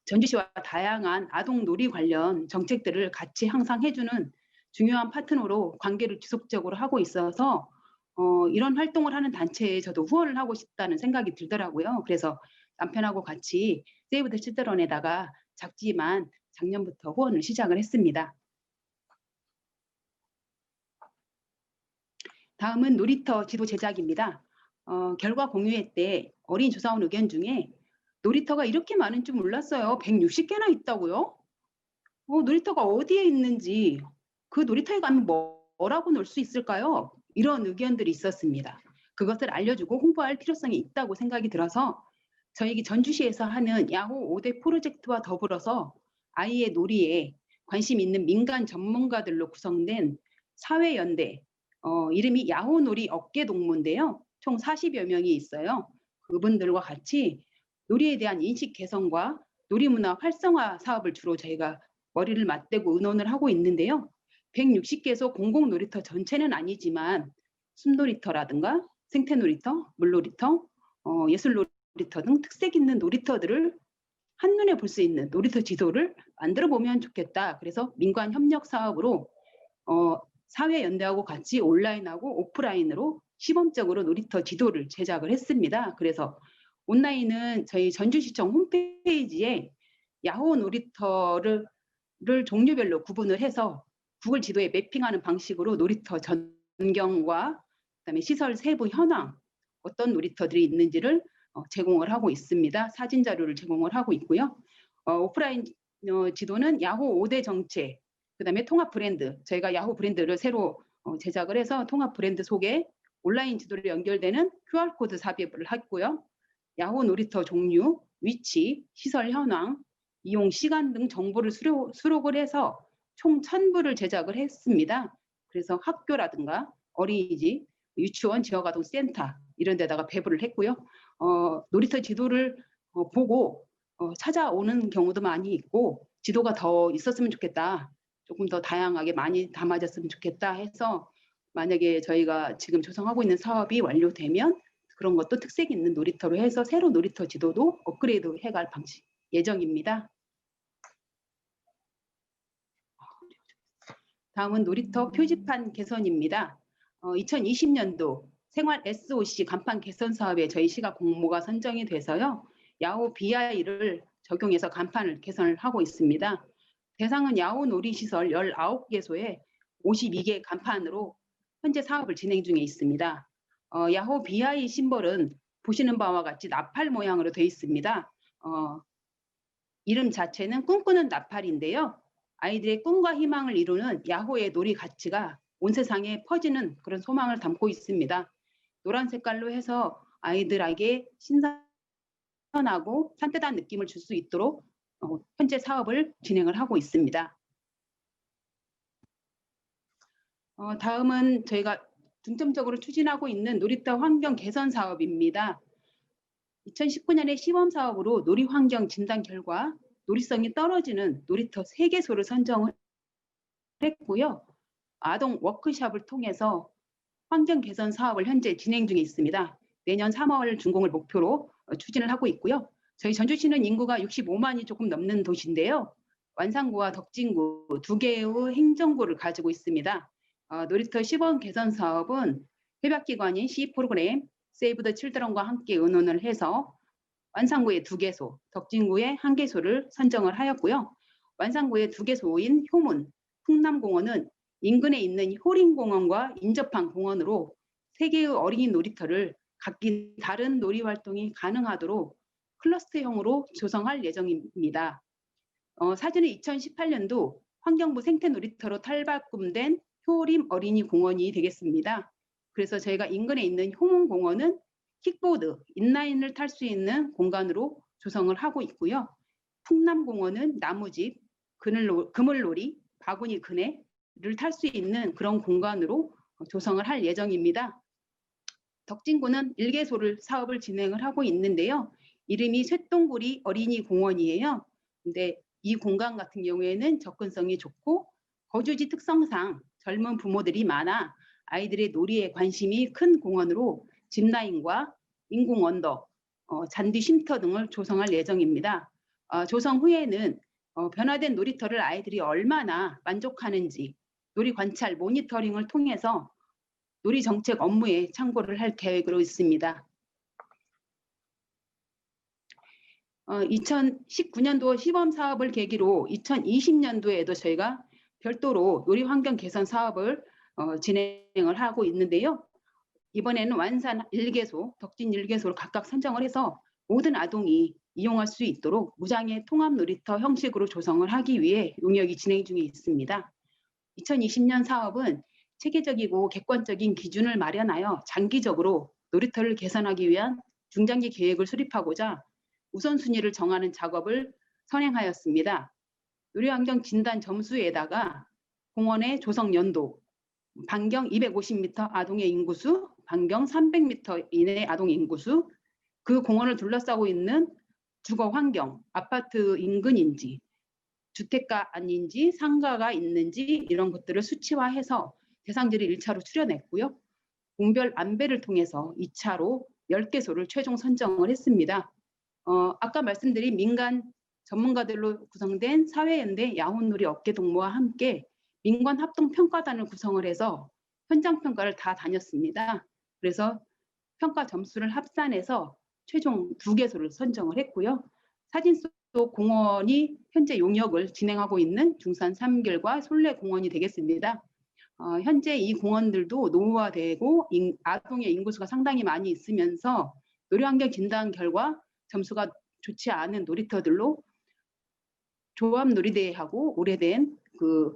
전주시와 다양한 아동 놀이 관련 정책들을 같이 항상 해주는 중요한 파트너로 관계를 지속적으로 하고 있어서 이런 활동을 하는 단체에 저도 후원을 하고 싶다는 생각이 들더라고요. 그래서 남편하고 같이 세이브 더 칠드런에다가 작지만 작년부터 후원을 시작을 했습니다. 다음은 놀이터 지도 제작입니다. 결과 공유회 때 어린이 조사원 의견 중에 놀이터가 이렇게 많은 줄 몰랐어요. 160개나 있다고요? 놀이터가 어디에 있는지 그 놀이터에 가면 뭐라고 놀 수 있을까요? 이런 의견들이 있었습니다. 그것을 알려주고 홍보할 필요성이 있다고 생각이 들어서 저희 전주시에서 하는 야호 5대 프로젝트와 더불어서 아이의 놀이에 관심 있는 민간 전문가들로 구성된 사회연대, 이름이 야호놀이 업계동무인데요. 총 40여 명이 있어요. 그분들과 같이 놀이에 대한 인식 개선과 놀이문화 활성화 사업을 주로 저희가 머리를 맞대고 의논을 하고 있는데요. 160개소 공공놀이터 전체는 아니지만 숲놀이터라든가 생태놀이터, 물놀이터, 예술놀이터 등 특색 있는 놀이터들을 한눈에 볼 수 있는 놀이터 지도를 만들어 보면 좋겠다. 그래서 민관 협력 사업으로 사회연대하고 같이 온라인하고 오프라인으로 시범적으로 놀이터 지도를 제작을 했습니다. 그래서 온라인은 저희 전주시청 홈페이지에 야호 놀이터를 종류별로 구분을 해서 구글 지도에 매핑하는 방식으로 놀이터 전경과 그다음에 시설 세부 현황, 어떤 놀이터들이 있는지를 제공을 하고 있습니다. 사진 자료를 제공을 하고 있고요. 오프라인 지도는 야호 5대 정책, 그다음에 통합 브랜드, 저희가 야호 브랜드를 새로 제작을 해서 통합 브랜드 속에 온라인 지도를 연결되는 QR코드 삽입을 했고요. 야호 놀이터 종류, 위치, 시설 현황, 이용 시간 등 정보를 수록을 해서 총 1000부를 제작을 했습니다. 그래서 학교라든가 어린이집, 유치원, 지역아동센터 이런 데다가 배부를 했고요. 놀이터 지도를 보고 찾아오는 경우도 많이 있고 지도가 더 있었으면 좋겠다. 조금 더 다양하게 많이 담아졌으면 좋겠다 해서 만약에 저희가 지금 조성하고 있는 사업이 완료되면 그런 것도 특색 있는 놀이터로 해서 새로 놀이터 지도도 업그레이드 해갈 방식 예정입니다. 다음은 놀이터 표지판 개선입니다. 2020년도 생활 SOC 간판 개선 사업에 저희 시가 공모가 선정이 돼서요. 야호 BI를 적용해서 간판을 개선을 하고 있습니다. 대상은 야호 놀이시설 19개소에 52개 간판으로 현재 사업을 진행 중에 있습니다. 야호 BI 심벌은 보시는 바와 같이 나팔 모양으로 되어 있습니다. 이름 자체는 꿈꾸는 나팔인데요. 아이들의 꿈과 희망을 이루는 야호의 놀이 가치가 온 세상에 퍼지는 그런 소망을 담고 있습니다. 노란 색깔로 해서 아이들에게 신선하고 산뜻한 느낌을 줄 수 있도록 현재 사업을 진행을 하고 있습니다. 다음은 저희가 중점적으로 추진하고 있는 놀이터 환경 개선 사업입니다. 2019년에 시범 사업으로 놀이 환경 진단 결과 놀이성이 떨어지는 놀이터 3개소를 선정을 했고요. 아동 워크숍을 통해서 환경 개선 사업을 현재 진행 중에 있습니다. 내년 3월 준공을 목표로 추진을 하고 있고요. 저희 전주시는 인구가 65만이 조금 넘는 도시인데요. 완산구와 덕진구 2개의 행정구를 가지고 있습니다. 놀이터 시범 개선 사업은 협약기관인 C 프로그램 세이브 더 칠드런과 함께 의논을 해서 완산구의 2개소, 덕진구의 1개소를 선정을 하였고요. 완산구의 2개소인 효문, 풍남공원은 인근에 있는 효린공원과 인접한 공원으로 3개의 어린이 놀이터를 각기 다른 놀이 활동이 가능하도록 클러스터형으로 조성할 예정입니다. 사진은 2018년도 환경부 생태놀이터로 탈바꿈된 효림 어린이 공원이 되겠습니다. 그래서 저희가 인근에 있는 효문공원은 킥보드, 인라인을 탈 수 있는 공간으로 조성을 하고 있고요. 풍남공원은 나무집, 그물놀이, 바구니 그네를 탈 수 있는 그런 공간으로 조성을 할 예정입니다. 덕진구는 1개소를 사업을 진행을 하고 있는데요. 이름이 쇠똥구리 어린이 공원이에요. 근데 이 공간 같은 경우에는 접근성이 좋고 거주지 특성상 젊은 부모들이 많아 아이들의 놀이에 관심이 큰 공원으로 짚라인과 인공 언덕, 잔디 쉼터 등을 조성할 예정입니다. 조성 후에는 변화된 놀이터를 아이들이 얼마나 만족하는지 놀이 관찰 모니터링을 통해서 놀이 정책 업무에 참고를 할 계획으로 있습니다. 2019년도 시범 사업을 계기로 2020년도에도 저희가 별도로 놀이 환경 개선 사업을 진행을 하고 있는데요. 이번에는 완산 1개소, 덕진 1개소를 각각 선정을 해서 모든 아동이 이용할 수 있도록 무장애 통합 놀이터 형식으로 조성을 하기 위해 용역이 진행 중에 있습니다. 2020년 사업은 체계적이고 객관적인 기준을 마련하여 장기적으로 놀이터를 개선하기 위한 중장기 계획을 수립하고자 우선순위를 정하는 작업을 선행하였습니다. 놀이환경 진단 점수에다가 공원의 조성 연도, 반경 250m 아동의 인구수, 반경 300m 이내 아동의 인구수, 그 공원을 둘러싸고 있는 주거 환경, 아파트 인근인지, 주택가 아닌지, 상가가 있는지 이런 것들을 수치화해서 대상지를 1차로 추려냈고요. 공별 안배를 통해서 2차로 10개소를 최종 선정을 했습니다. 아까 말씀드린 민간 전문가들로 구성된 사회연대 야호놀이 업계동무와 함께 민관 합동평가단을 구성을 해서 현장 평가를 다 다녔습니다. 그래서 평가 점수를 합산해서 최종 2개소를 선정을 했고요. 사진 속 공원이 현재 용역을 진행하고 있는 중산 3길과 솔레공원이 되겠습니다. 현재 이 공원들도 노후화되고 아동의 인구수가 상당히 많이 있으면서 놀이환경 진단 결과 점수가 좋지 않은 놀이터들로 조합놀이대회하고 오래된 그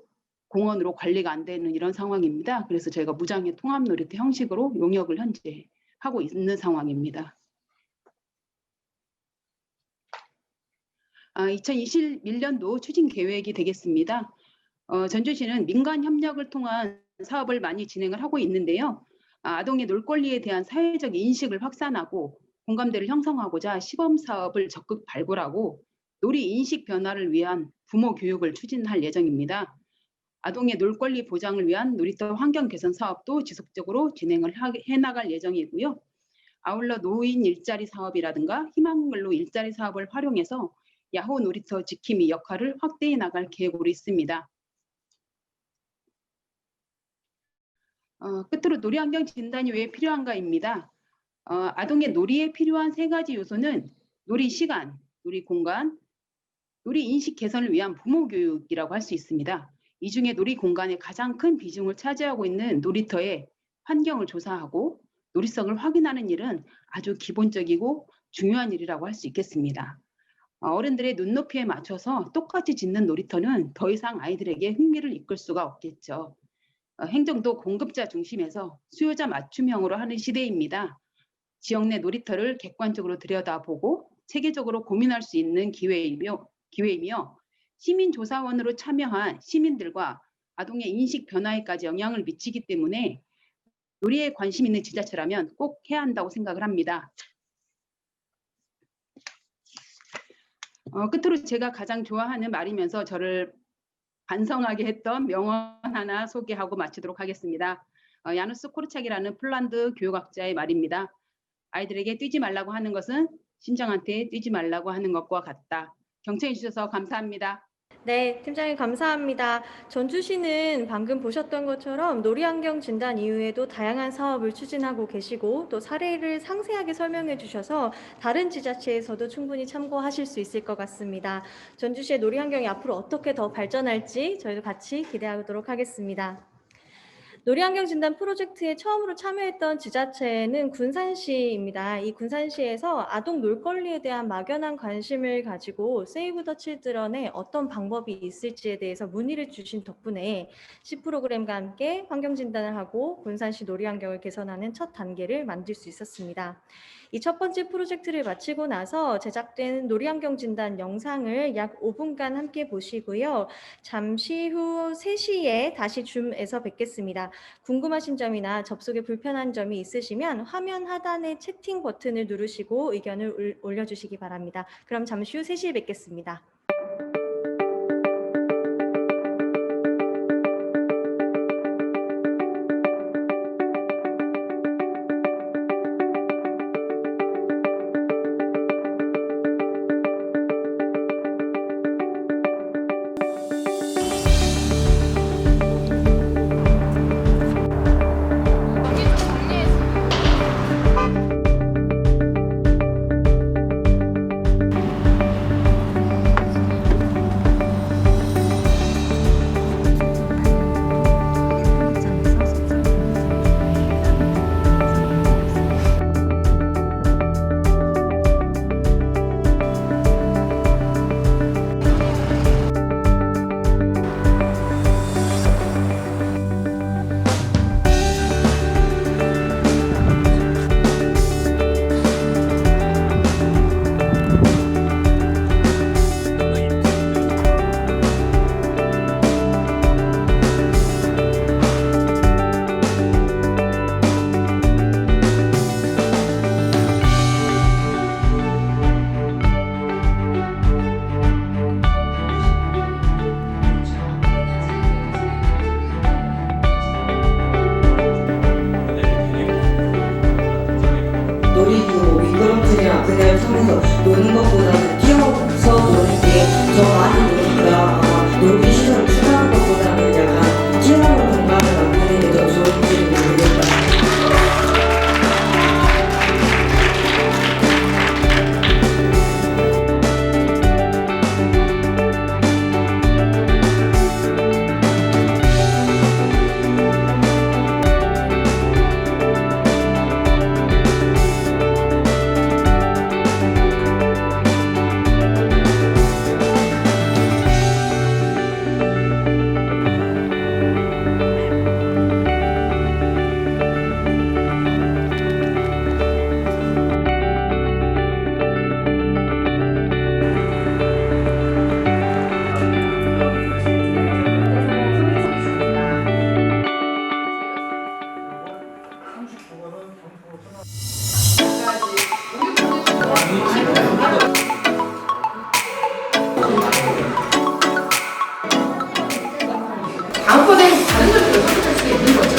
공원으로 관리가 안 되는 이런 상황입니다. 그래서 저희가 무장애 통합놀이터 형식으로 용역을 현재 하고 있는 상황입니다. 2021년도 추진 계획이 되겠습니다. 전주시는 민간 협력을 통한 사업을 많이 진행을 하고 있는데요. 아동의 놀 권리에 대한 사회적 인식을 확산하고 공감대를 형성하고자 시범 사업을 적극 발굴하고 놀이 인식 변화를 위한 부모 교육을 추진할 예정입니다. 아동의 놀 권리 보장을 위한 놀이터 환경 개선 사업도 지속적으로 진행을 해나갈 예정이고요. 아울러 노인 일자리 사업이라든가 희망근로 일자리 사업을 활용해서 야호 놀이터 지킴이 역할을 확대해 나갈 계획으로 있습니다. 끝으로 놀이 환경 진단이 왜 필요한가입니다. 아동의 놀이에 필요한 3가지 요소는 놀이 시간, 놀이 공간, 놀이 인식 개선을 위한 부모 교육이라고 할 수 있습니다. 이 중에 놀이 공간의 가장 큰 비중을 차지하고 있는 놀이터의 환경을 조사하고 놀이성을 확인하는 일은 아주 기본적이고 중요한 일이라고 할 수 있겠습니다. 어른들의 눈높이에 맞춰서 똑같이 짓는 놀이터는 더 이상 아이들에게 흥미를 이끌 수가 없겠죠. 행정도 공급자 중심에서 수요자 맞춤형으로 하는 시대입니다. 지역 내 놀이터를 객관적으로 들여다보고 체계적으로 고민할 수 있는 기회이며 시민조사원으로 참여한 시민들과 아동의 인식 변화에까지 영향을 미치기 때문에 놀이에 관심 있는 지자체라면 꼭 해야 한다고 생각을 합니다. 끝으로 제가 가장 좋아하는 말이면서 저를 반성하게 했던 명언 하나 소개하고 마치도록 하겠습니다. 야누스 코르착이라는 폴란드 교육학자의 말입니다. 아이들에게 뛰지 말라고 하는 것은 심장한테 뛰지 말라고 하는 것과 같다. 경청해 주셔서 감사합니다. 네, 팀장님 감사합니다. 전주시는 방금 보셨던 것처럼 놀이환경 진단 이후에도 다양한 사업을 추진하고 계시고 또 사례를 상세하게 설명해 주셔서 다른 지자체에서도 충분히 참고하실 수 있을 것 같습니다. 전주시의 놀이환경이 앞으로 어떻게 더 발전할지 저희도 같이 기대하도록 하겠습니다. 놀이환경 진단 프로젝트에 처음으로 참여했던 지자체는 군산시입니다. 이 군산시에서 아동 놀거리에 대한 막연한 관심을 가지고 세이브 더 칠드런에 어떤 방법이 있을지에 대해서 문의를 주신 덕분에 시 프로그램과 함께 환경 진단을 하고 군산시 놀이환경을 개선하는 첫 단계를 만들 수 있었습니다. 이 첫 번째 프로젝트를 마치고 나서 제작된 놀이환경 진단 영상을 약 5분간 함께 보시고요. 잠시 후 3시에 다시 줌에서 뵙겠습니다. 궁금하신 점이나 접속에 불편한 점이 있으시면 화면 하단의 채팅 버튼을 누르시고 의견을 올려주시기 바랍니다. 그럼 잠시 후 3시에 뵙겠습니다. 미끄럼틀이나 그네를 타면서 노는 것보다는 뛰어서 노는 게 더 많이 노니까 아마 놀이 시설을 추가하는 것보다는 약간 뛰어하는 공간을 만드는 게 더 좋을지 모르겠다. 다음번에 다른 점들을 선택할 수 있는 거죠.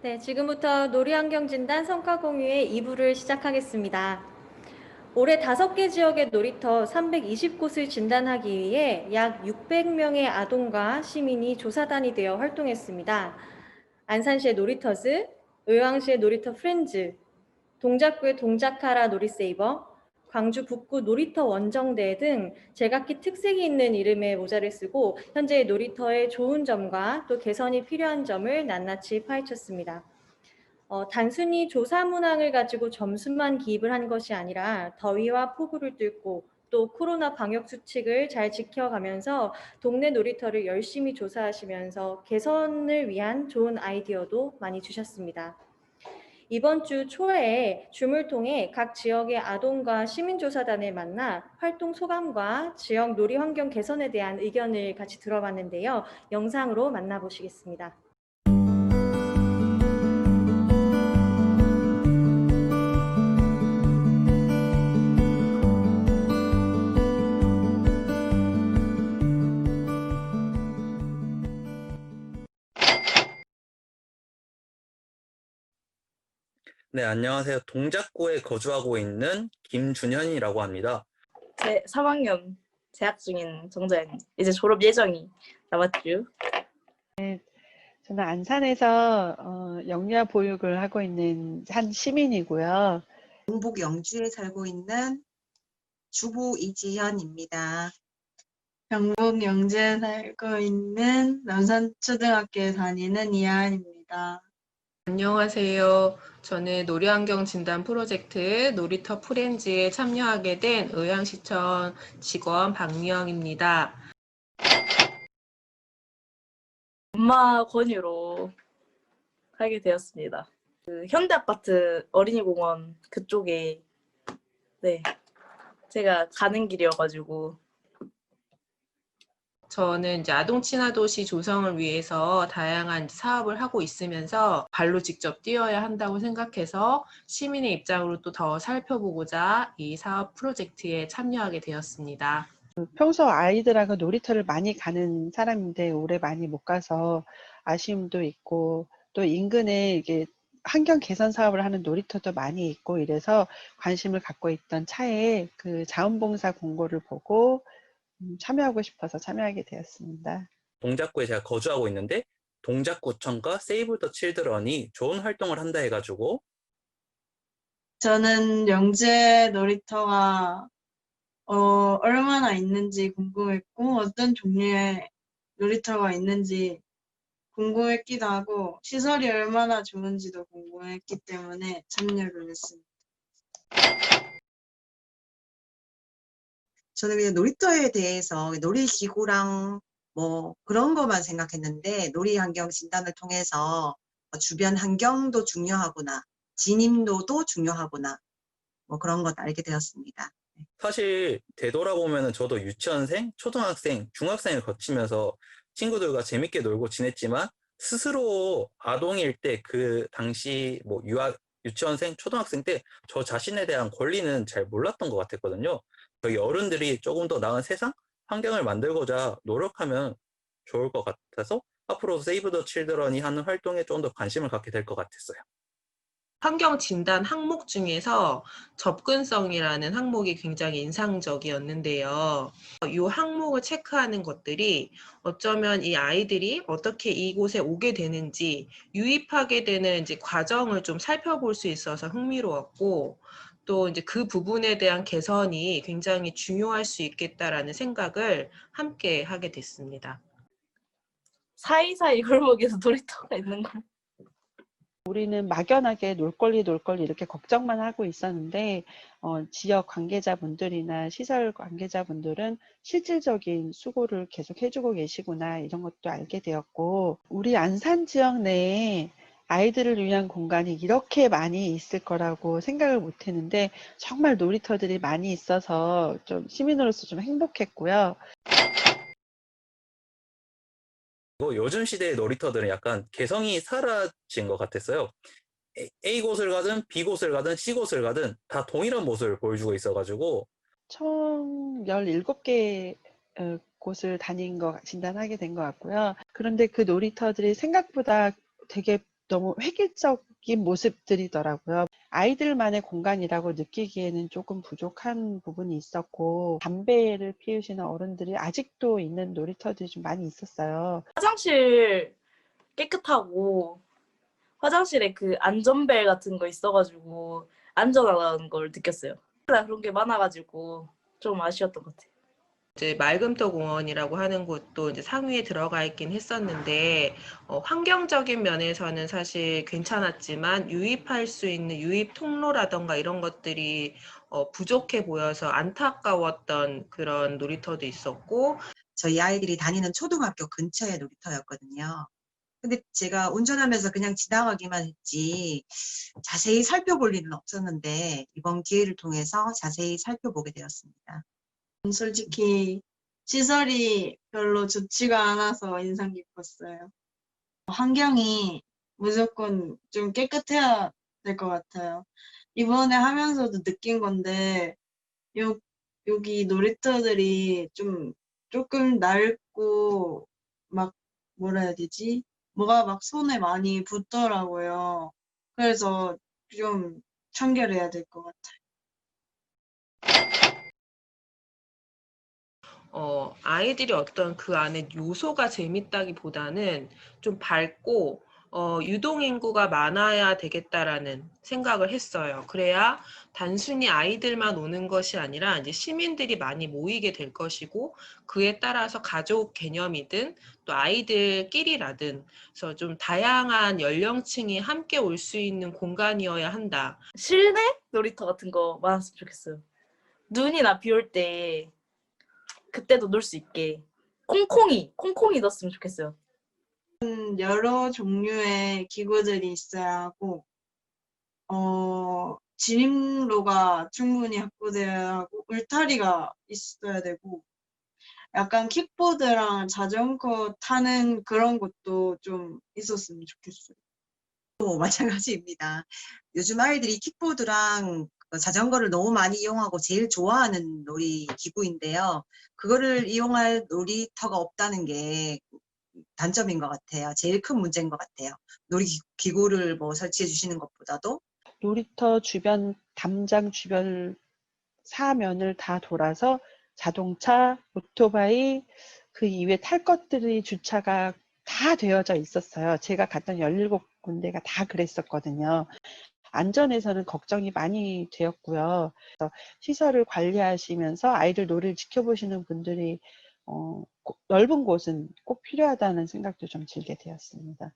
네, 지금부터 놀이환경진단 성과 공유의 2부를 시작하겠습니다. 올해 5개 지역의 놀이터 320곳을 진단하기 위해 약 600명의 아동과 시민이 조사단이 되어 활동했습니다. 안산시의 놀이터즈, 의왕시의 놀이터 프렌즈, 동작구의 동작하라 놀이세이버, 광주 북구 놀이터 원정대 등 제각기 특색이 있는 이름의 모자를 쓰고 현재의 놀이터의 좋은 점과 또 개선이 필요한 점을 낱낱이 파헤쳤습니다. 단순히 조사 문항을 가지고 점수만 기입을 한 것이 아니라 더위와 폭우를 뚫고 또 코로나 방역 수칙을 잘 지켜가면서 동네 놀이터를 열심히 조사하시면서 개선을 위한 좋은 아이디어도 많이 주셨습니다. 이번 주 초에 줌을 통해 각 지역의 아동과 시민조사단을 만나 활동 소감과 지역 놀이 환경 개선에 대한 의견을 같이 들어봤는데요. 영상으로 만나보시겠습니다. 네, 안녕하세요. 동작구에 거주하고 있는 김준현이라고 합니다. 제 3학년 재학 중인 정자연이 이제 졸업 예정이 남았죠. 저는 안산에서 영유아 보육을 하고 있는 한 시민이고요. 경북 영주에 살고 있는 주부 이지현입니다. 경북 영주에 살고 있는 남산초등학교에 다니는 이하은입니다. 안녕하세요. 저는 놀이환경 진단 프로젝트 놀이터 프렌즈에 참여하게 된 의왕시청 직원 박미영입니다. 엄마 권유로 하게 되었습니다. 그 현대아파트 어린이공원 그쪽에 제가 가는 길이어가지고 저는 이제 아동 친화 도시 조성을 위해서 다양한 사업을 하고 있으면서 발로 직접 뛰어야 한다고 생각해서 시민의 입장으로 또 더 살펴보고자 이 사업 프로젝트에 참여하게 되었습니다. 평소 아이들하고 놀이터를 많이 가는 사람인데 올해 많이 못 가서 아쉬움도 있고 또 인근에 이게 환경 개선 사업을 하는 놀이터도 많이 있고 이래서 관심을 갖고 있던 차에 그 자원봉사 공고를 보고 참여하고 싶어서 참여하게 되었습니다. 동작구에 제가 거주하고 있는데 동작구청과 세이브 더 칠드런이 좋은 활동을 한다 해가지고 저는 영주에 놀이터가 얼마나 있는지 궁금했고 어떤 종류의 놀이터가 있는지 궁금했기도 하고 시설이 얼마나 좋은지도 궁금했기 때문에 참여를 했습니다. 저는 그냥 놀이터에 대해서 놀이기구랑 뭐 그런 것만 생각했는데 놀이환경 진단을 통해서 주변 환경도 중요하구나, 진입로도 중요하구나, 뭐 그런 것 알게 되었습니다. 사실 되돌아보면 저도 유치원생, 초등학생, 중학생을 거치면서 친구들과 재밌게 놀고 지냈지만 스스로 아동일 때 그 당시 뭐 유치원생, 초등학생 때 저 자신에 대한 권리는 잘 몰랐던 것 같았거든요. 저희 어른들이 조금 더 나은 세상, 환경을 만들고자 노력하면 좋을 것 같아서 앞으로 세이브 더 칠드런이 하는 활동에 좀 더 관심을 갖게 될 것 같았어요. 환경 진단 항목 중에서 접근성이라는 항목이 굉장히 인상적이었는데요. 이 항목을 체크하는 것들이 어쩌면 이 아이들이 어떻게 이곳에 오게 되는지 유입하게 되는 이제 과정을 좀 살펴볼 수 있어서 흥미로웠고 또 이제 그 부분에 대한 개선이 굉장히 중요할 수 있겠다라는 생각을 함께 하게 됐습니다. 사이사이 골목에서 놀이터가 있는 거. 우리는 막연하게 놀 권리 이렇게 걱정만 하고 있었는데 지역 관계자분들이나 시설 관계자분들은 실질적인 수고를 계속 해주고 계시구나 이런 것도 알게 되었고 우리 안산 지역 내에 아이들을 위한 공간이 이렇게 많이 있을 거라고 생각을 못 했는데 정말 놀이터들이 많이 있어서 좀 시민으로서 좀 행복했고요. 요즘 시대의 놀이터들은 약간 개성이 사라진 것 같았어요. A 곳을 가든 B 곳을 가든 C 곳을 가든 다 동일한 모습을 보여주고 있어가지고 총 17개 곳을 진단하게 된 것 같고요. 그런데 그 놀이터들이 생각보다 되게 너무 획일적인 모습들이더라고요. 아이들만의 공간이라고 느끼기에는 조금 부족한 부분이 있었고, 담배를 피우시는 어른들이 아직도 있는 놀이터들이 좀 많이 있었어요. 화장실 깨끗하고 화장실에 그 안전벨 같은 거 있어가지고 안전하다는 걸 느꼈어요. 그런 게 많아가지고 좀 아쉬웠던 것 같아요. 이제 맑음터 공원이라고 하는 곳도 이제 상위에 들어가 있긴 했었는데 환경적인 면에서는 사실 괜찮았지만 유입할 수 있는 유입 통로라던가 이런 것들이 부족해 보여서 안타까웠던 그런 놀이터도 있었고, 저희 아이들이 다니는 초등학교 근처의 놀이터였거든요. 근데 제가 운전하면서 그냥 지나가기만 했지 자세히 살펴볼 일은 없었는데 이번 기회를 통해서 자세히 살펴보게 되었습니다. 솔직히 시설이 별로 좋지가 않아서 인상 깊었어요. 환경이 무조건 좀 깨끗해야 될 것 같아요. 이번에 하면서도 느낀 건데 여기 놀이터들이 조금 낡고 막 뭐라 해야 되지? 뭐가 막 손에 많이 붙더라고요. 그래서 좀 청결해야 될 것 같아요. 아이들이 어떤 그 안에 요소가 재밌다기보다는 좀 밝고 유동인구가 많아야 되겠다라는 생각을 했어요. 그래야 단순히 아이들만 오는 것이 아니라 이제 시민들이 많이 모이게 될 것이고, 그에 따라서 가족 개념이든 또 아이들끼리라든 그래서 좀 다양한 연령층이 함께 올 수 있는 공간이어야 한다. 실내 놀이터 같은 거 많았으면 좋겠어요. 눈이나 비 올 때 그때도 놀 수 있게 콩콩이 넣었으면 좋겠어요. 여러 종류의 기구들이 있어야 하고, 진입로가 충분히 확보되어야 하고, 울타리가 있어야 되고, 약간 킥보드랑 자전거 타는 그런 것도 좀 있었으면 좋겠어요. 마찬가지입니다. 요즘 아이들이 킥보드랑 자전거를 너무 많이 이용하고 제일 좋아하는 놀이기구인데요. 그거를 이용할 놀이터가 없다는 게 단점인 것 같아요. 제일 큰 문제인 것 같아요. 놀이기구를 뭐 설치해 주시는 것보다도. 놀이터 주변, 담장 주변 사면을 다 돌아서 자동차, 오토바이, 그 이외에 탈 것들이 주차가 다 되어져 있었어요. 제가 갔던 17군데가 다 그랬었거든요. 안전에서는 걱정이 많이 되었고요. 그래서 시설을 관리하시면서 아이들 놀이를 지켜보시는 분들이 넓은 곳은 꼭 필요하다는 생각도 좀 들게 되었습니다.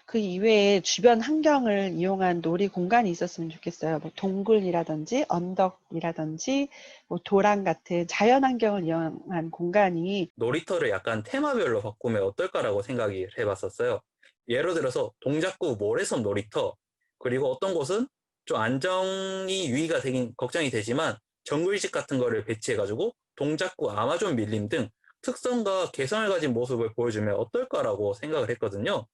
그 이외에 주변 환경을 이용한 놀이 공간이 있었으면 좋겠어요. 뭐 동굴이라든지 언덕이라든지 뭐 도랑 같은 자연 환경을 이용한 공간이. 놀이터를 약간 테마별로 바꾸면 어떨까라고 생각을 해봤었어요. 예를 들어서 동작구 모래섬 놀이터, 그리고 어떤 곳은 좀 안정이 유의가 되긴 걱정이 되지만 정글식 같은 거를 배치해가지고 동작구 아마존 밀림 등 특성과 개성을 가진 모습을 보여주면 어떨까라고 생각을 했거든요.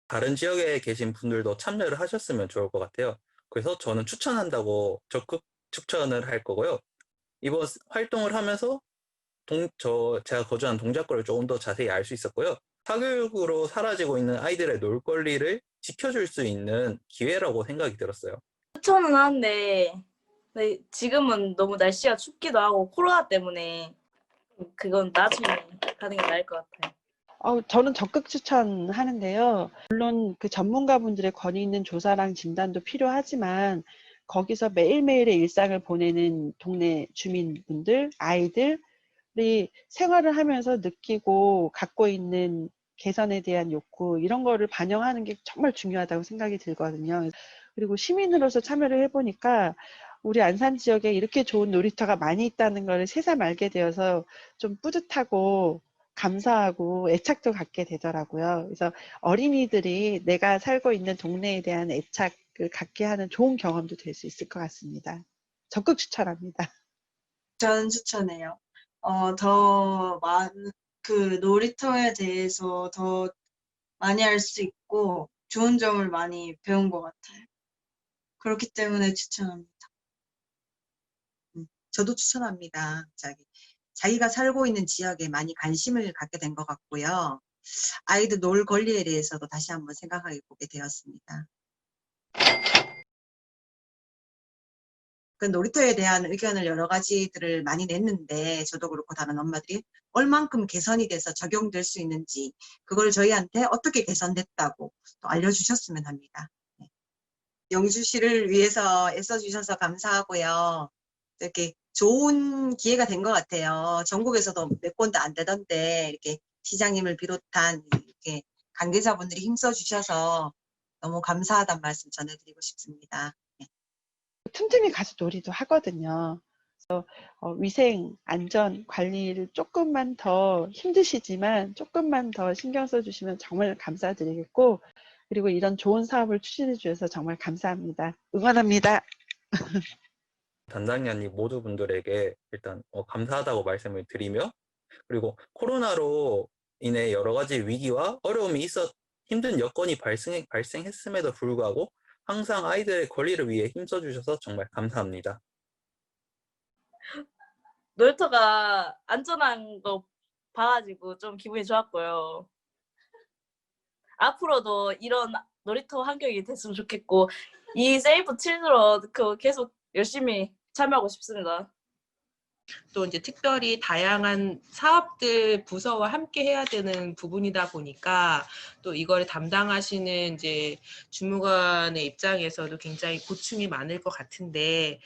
다른 지역에 계신 분들도 참여를 하셨으면 좋을 것 같아요. 그래서 저는 추천한다고 적극 추천을 할 거고요. 이번 활동을 하면서 제가 거주한 동작구를 조금 더 자세히 알 수 있었고요. 사교육으로 사라지고 있는 아이들의 놀거리를 지켜줄 수 있는 기회라고 생각이 들었어요. 추천은 하는데 지금은 너무 날씨가 춥기도 하고 코로나 때문에 그건 나중에 가는 게 나을 것 같아요. 저는 적극 추천하는데요. 물론 그 전문가분들의 권위 있는 조사랑 진단도 필요하지만 거기서 매일매일의 일상을 보내는 동네 주민분들, 아이들이 생활을 하면서 느끼고 갖고 있는 개선에 대한 욕구, 이런 거를 반영하는 게 정말 중요하다고 생각이 들거든요. 그리고 시민으로서 참여를 해보니까 우리 안산 지역에 이렇게 좋은 놀이터가 많이 있다는 걸 새삼 알게 되어서 좀 뿌듯하고 감사하고 애착도 갖게 되더라고요. 그래서 어린이들이 내가 살고 있는 동네에 대한 애착을 갖게 하는 좋은 경험도 될 수 있을 것 같습니다. 적극 추천합니다. 저는 추천해요. 더 그 놀이터에 대해서 더 많이 알 수 있고 좋은 점을 많이 배운 것 같아요. 그렇기 때문에 추천합니다. 저도 추천합니다. 자기가 살고 있는 지역에 많이 관심을 갖게 된 것 같고요. 아이들 놀 권리에 대해서도 다시 한번 생각해 보게 되었습니다. 그 놀이터에 대한 의견을 여러 가지들을 많이 냈는데 저도 그렇고 다른 엄마들이 얼만큼 개선이 돼서 적용될 수 있는지 그걸 저희한테 어떻게 개선됐다고 또 알려주셨으면 합니다. 네. 영주시를 위해서 애써주셔서 감사하고요. 이렇게 좋은 기회가 된 것 같아요. 전국에서도 몇 군데 안 되던데 이렇게 시장님을 비롯한 이렇게 관계자분들이 힘써주셔서 너무 감사하다는 말씀 전해드리고 싶습니다. 네. 틈틈이 가서 놀이도 하거든요. 그래서 위생, 안전 관리를 조금만 더 힘드시지만 조금만 더 신경 써주시면 정말 감사드리겠고 그리고 이런 좋은 사업을 추진해 주셔서 정말 감사합니다. 응원합니다. 담당자님 모두 분들에게 일단 감사하다고 말씀을 드리며 그리고 코로나로 인해 여러 가지 위기와 어려움이 힘든 여건이 발생했음에도 불구하고 항상 아이들의 권리를 위해 힘써주셔서 정말 감사합니다. 놀이터가 안전한 거 봐가지고 좀 기분이 좋았고요. 앞으로도 이런 놀이터 환경이 됐으면 좋겠고 이 세이브 칠드런 계속 열심히 참여하고 싶습니다. 또 이제 특별히 다양한 사업들 부서와 함께 해야 되는 부분이다 보니까 또 이거를 담당하시는 이제 주무관의 입장에서도 굉장히 고충이 많을 것 같은데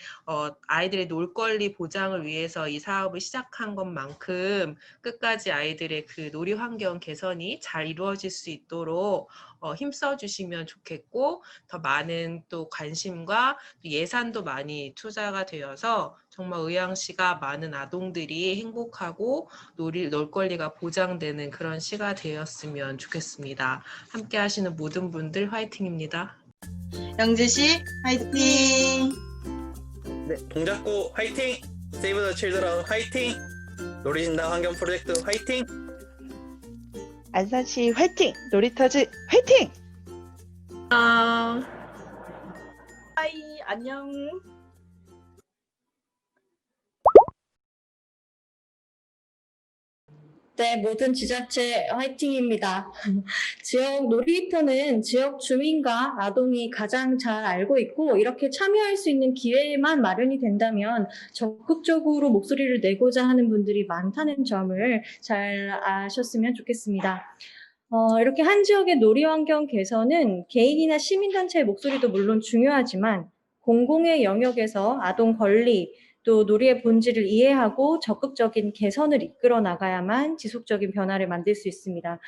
아이들의 놀 권리 보장을 위해서 이 사업을 시작한 것만큼 끝까지 아이들의 그 놀이 환경 개선이 잘 이루어질 수 있도록 힘써 주시면 좋겠고 더 많은 또 관심과 예산도 많이 투자가 되어서 정말 의왕시가 많은 아동들이 행복하고 놀 권리가 보장되는 그런 시가 되었으면 좋겠습니다. 함께 하시는 모든 분들 화이팅입니다. 영주시 화이팅! 네, 동작구 화이팅! 세이브 더 칠드런 화이팅! 놀이진단 환경 프로젝트 화이팅! 안산시 화이팅! 놀이터즈 화이팅! 빠이 안녕. 네, 모든 지자체 화이팅입니다. 지역 놀이터는 지역 주민과 아동이 가장 잘 알고 있고 이렇게 참여할 수 있는 기회만 마련이 된다면 적극적으로 목소리를 내고자 하는 분들이 많다는 점을 잘 아셨으면 좋겠습니다. 이렇게 한 지역의 놀이 환경 개선은 개인이나 시민단체의 목소리도 물론 중요하지만 공공의 영역에서 아동 권리, 또 놀이의 본질을 이해하고 적극적인 개선을 이끌어 나가야만 지속적인 변화를 만들 수 있습니다.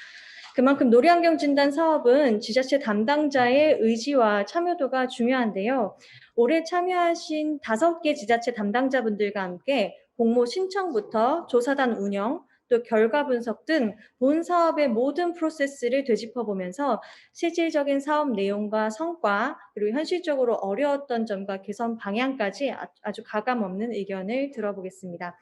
그만큼 놀이환경 진단 사업은 지자체 담당자의 의지와 참여도가 중요한데요. 올해 참여하신 5개 지자체 담당자분들과 함께 공모 신청부터 조사단 운영, 또 결과 분석 등 본 사업의 모든 프로세스를 되짚어보면서 실질적인 사업 내용과 성과, 그리고 현실적으로 어려웠던 점과 개선 방향까지 아주 가감없는 의견을 들어보겠습니다.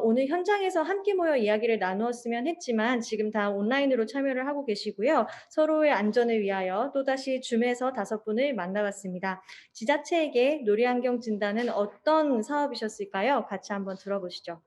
오늘 현장에서 함께 모여 이야기를 나누었으면 했지만 지금 다 온라인으로 참여를 하고 계시고요. 서로의 안전을 위하여 또다시 줌에서 5분을 만나봤습니다. 지자체에게 놀이환경 진단은 어떤 사업이셨을까요? 같이 한번 들어보시죠.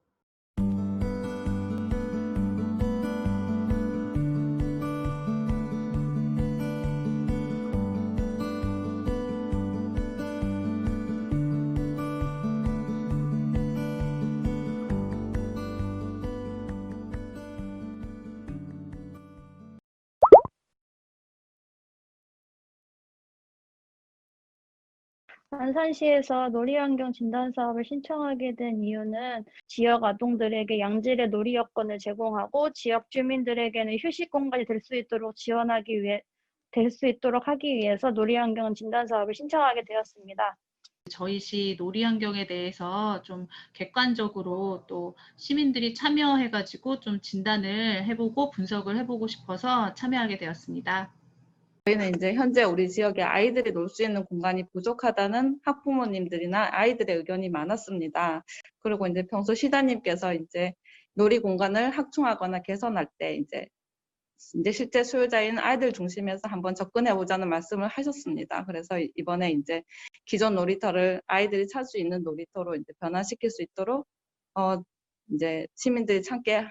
안산시에서 놀이환경 진단 사업을 신청하게 된 이유는 지역 아동들에게 양질의 놀이 여건을 제공하고 지역 주민들에게는 휴식 공간이 될 수 있도록 하기 위해서 놀이환경 진단 사업을 신청하게 되었습니다. 저희 시 놀이환경에 대해서 좀 객관적으로 또 시민들이 참여해가지고 좀 진단을 해보고 분석을 해보고 싶어서 참여하게 되었습니다. 저희는 이제 현재 우리 지역에 아이들이 놀 수 있는 공간이 부족하다는 학부모님들이나 아이들의 의견이 많았습니다. 그리고 이제 평소 시장님께서 이제 놀이 공간을 확충하거나 개선할 때 이제 실제 소유자인 아이들 중심에서 한번 접근해 보자는 말씀을 하셨습니다. 그래서 이번에 이제 기존 놀이터를 아이들이 찾을 수 있는 놀이터로 이제 변화시킬 수 있도록 이제 시민들이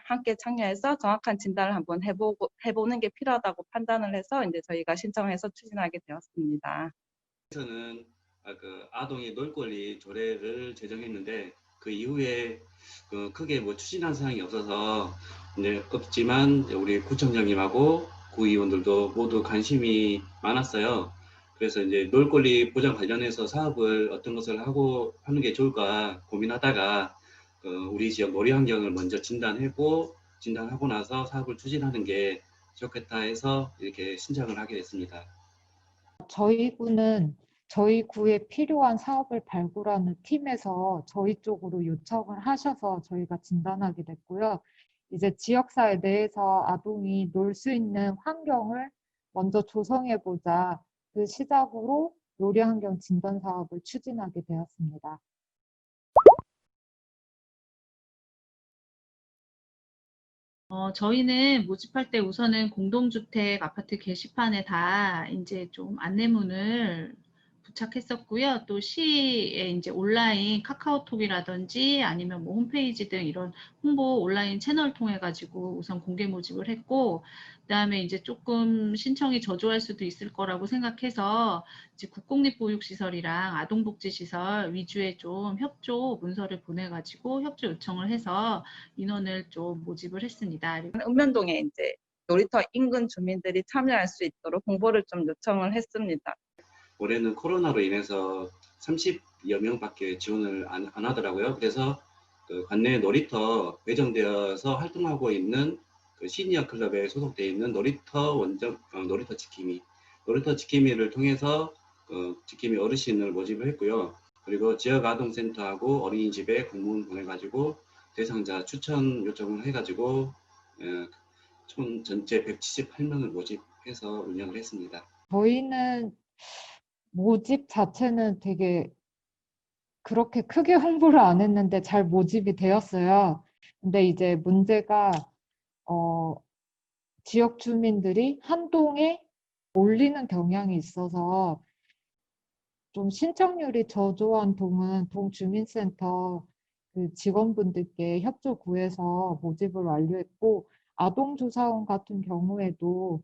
함께 참여해서 정확한 진단을 한번 해보는 게 필요하다고 판단을 해서 이제 저희가 신청해서 추진하게 되었습니다. 저는 그 아동의 놀권리 조례를 제정했는데 그 이후에 크게 뭐 추진한 사항이 없어서 이제 없지만 우리 구청장님하고 구의원들도 모두 관심이 많았어요. 그래서 이제 놀권리 보장 관련해서 사업을 어떤 것을 하는 게 좋을까 고민하다가 우리 지역 놀이 환경을 먼저 진단하고 나서 사업을 추진하는 게 좋겠다 해서 이렇게 신청을 하게 됐습니다. 저희 구는 저희 구에 필요한 사업을 발굴하는 팀에서 저희 쪽으로 요청을 하셔서 저희가 진단하게 됐고요. 이제 지역사회 내에서 아동이 놀 수 있는 환경을 먼저 조성해보자 그 시작으로 놀이 환경 진단 사업을 추진하게 되었습니다. 저희는 모집할 때 우선은 공동주택 아파트 게시판에 다 이제 좀 안내문을 부착했었고요. 또 시에 이제 온라인 카카오톡이라든지 아니면 뭐 홈페이지 등 이런 홍보 온라인 채널을 통해 가지고 우선 공개 모집을 했고, 그다음에 이제 조금 신청이 저조할 수도 있을 거라고 생각해서 이제 국공립보육시설이랑 아동복지시설 위주의 좀 협조 문서를 보내 가지고 협조 요청을 해서 인원을 좀 모집을 했습니다. 읍면동에 이제 놀이터 인근 주민들이 참여할 수 있도록 홍보를 좀 요청을 했습니다. 올해는 코로나로 인해서 30여 명밖에 지원을 안 하더라고요. 그래서 그 관내 놀이터 배정되어서 활동하고 있는 그 시니어 클럽에 소속되어 있는 놀이터 지킴이를 통해서 지킴이 어르신을 모집을 했고요. 그리고 지역 아동센터하고 어린이집에 공문 보내가지고 대상자 추천 요청을 해가지고 총 전체 178명을 모집해서 운영을 했습니다. 저희는 모집 자체는 되게 그렇게 크게 홍보를 안 했는데 잘 모집이 되었어요. 근데 이제 문제가 지역 주민들이 한 동에 몰리는 경향이 있어서 좀 신청률이 저조한 동은 동주민센터 그 직원분들께 협조 구해서 모집을 완료했고, 아동조사원 같은 경우에도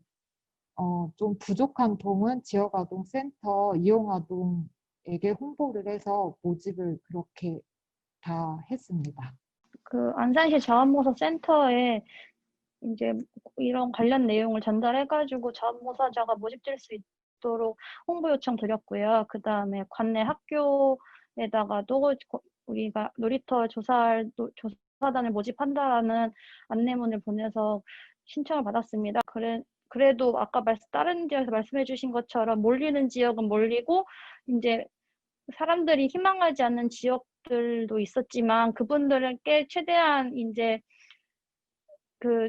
좀 부족한 동은 지역아동센터 이용아동에게 홍보를 해서 모집을 그렇게 다 했습니다. 그 안산시 자원봉사 센터에 이제 이런 관련 내용을 전달해가지고 자원봉사자가 모집될 수 있도록 홍보 요청 드렸고요. 그 다음에 관내 학교에다가도 우리가 놀이터 조사단을 모집한다라는 안내문을 보내서 신청을 받았습니다. 그래도 아까 다른 지역에서 말씀해 주신 것처럼 몰리는 지역은 몰리고 이제 사람들이 희망하지 않는 지역들도 있었지만 그분들께 최대한 이제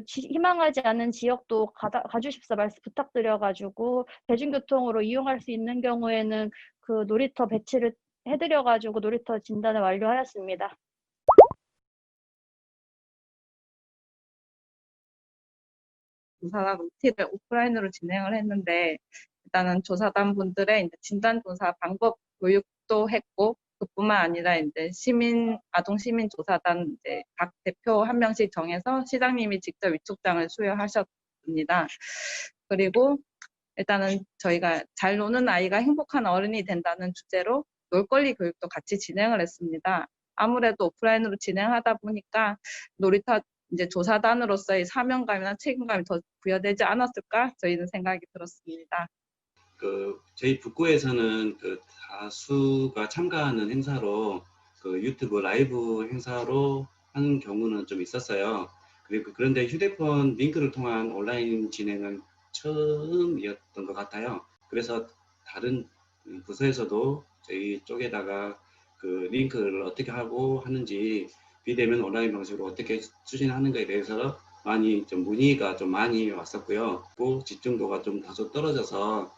희망하지 않는 지역도 가주십사 말씀 부탁드려가지고 대중교통으로 이용할 수 있는 경우에는 그 놀이터 배치를 해드려가지고 놀이터 진단을 완료하였습니다. 조사 루틴을 오프라인으로 진행을 했는데 일단은 조사단 분들의 이제 진단 조사 방법 교육도 했고, 그뿐만 아니라 이제 아동 시민 조사단 이제 각 대표 한 명씩 정해서 시장님이 직접 위촉장을 수여하셨습니다. 그리고 일단은 저희가 잘 노는 아이가 행복한 어른이 된다는 주제로 놀권리 교육도 같이 진행을 했습니다. 아무래도 오프라인으로 진행하다 보니까 놀이터 이제 조사단으로서의 사명감이나 책임감이 더 부여되지 않았을까 저희는 생각이 들었습니다. 저희 북구에서는 다수가 참가하는 행사로 유튜브 라이브 행사로 하는 경우는 좀 있었어요. 그런데 휴대폰 링크를 통한 온라인 진행은 처음이었던 것 같아요. 그래서 다른 부서에서도 저희 쪽에다가 그 링크를 어떻게 하고 하는지 비대면 온라인 방식으로 어떻게 추진하는가에 대해서 문의가 좀 많이 왔었고요. 또 집중도가 좀 다소 떨어져서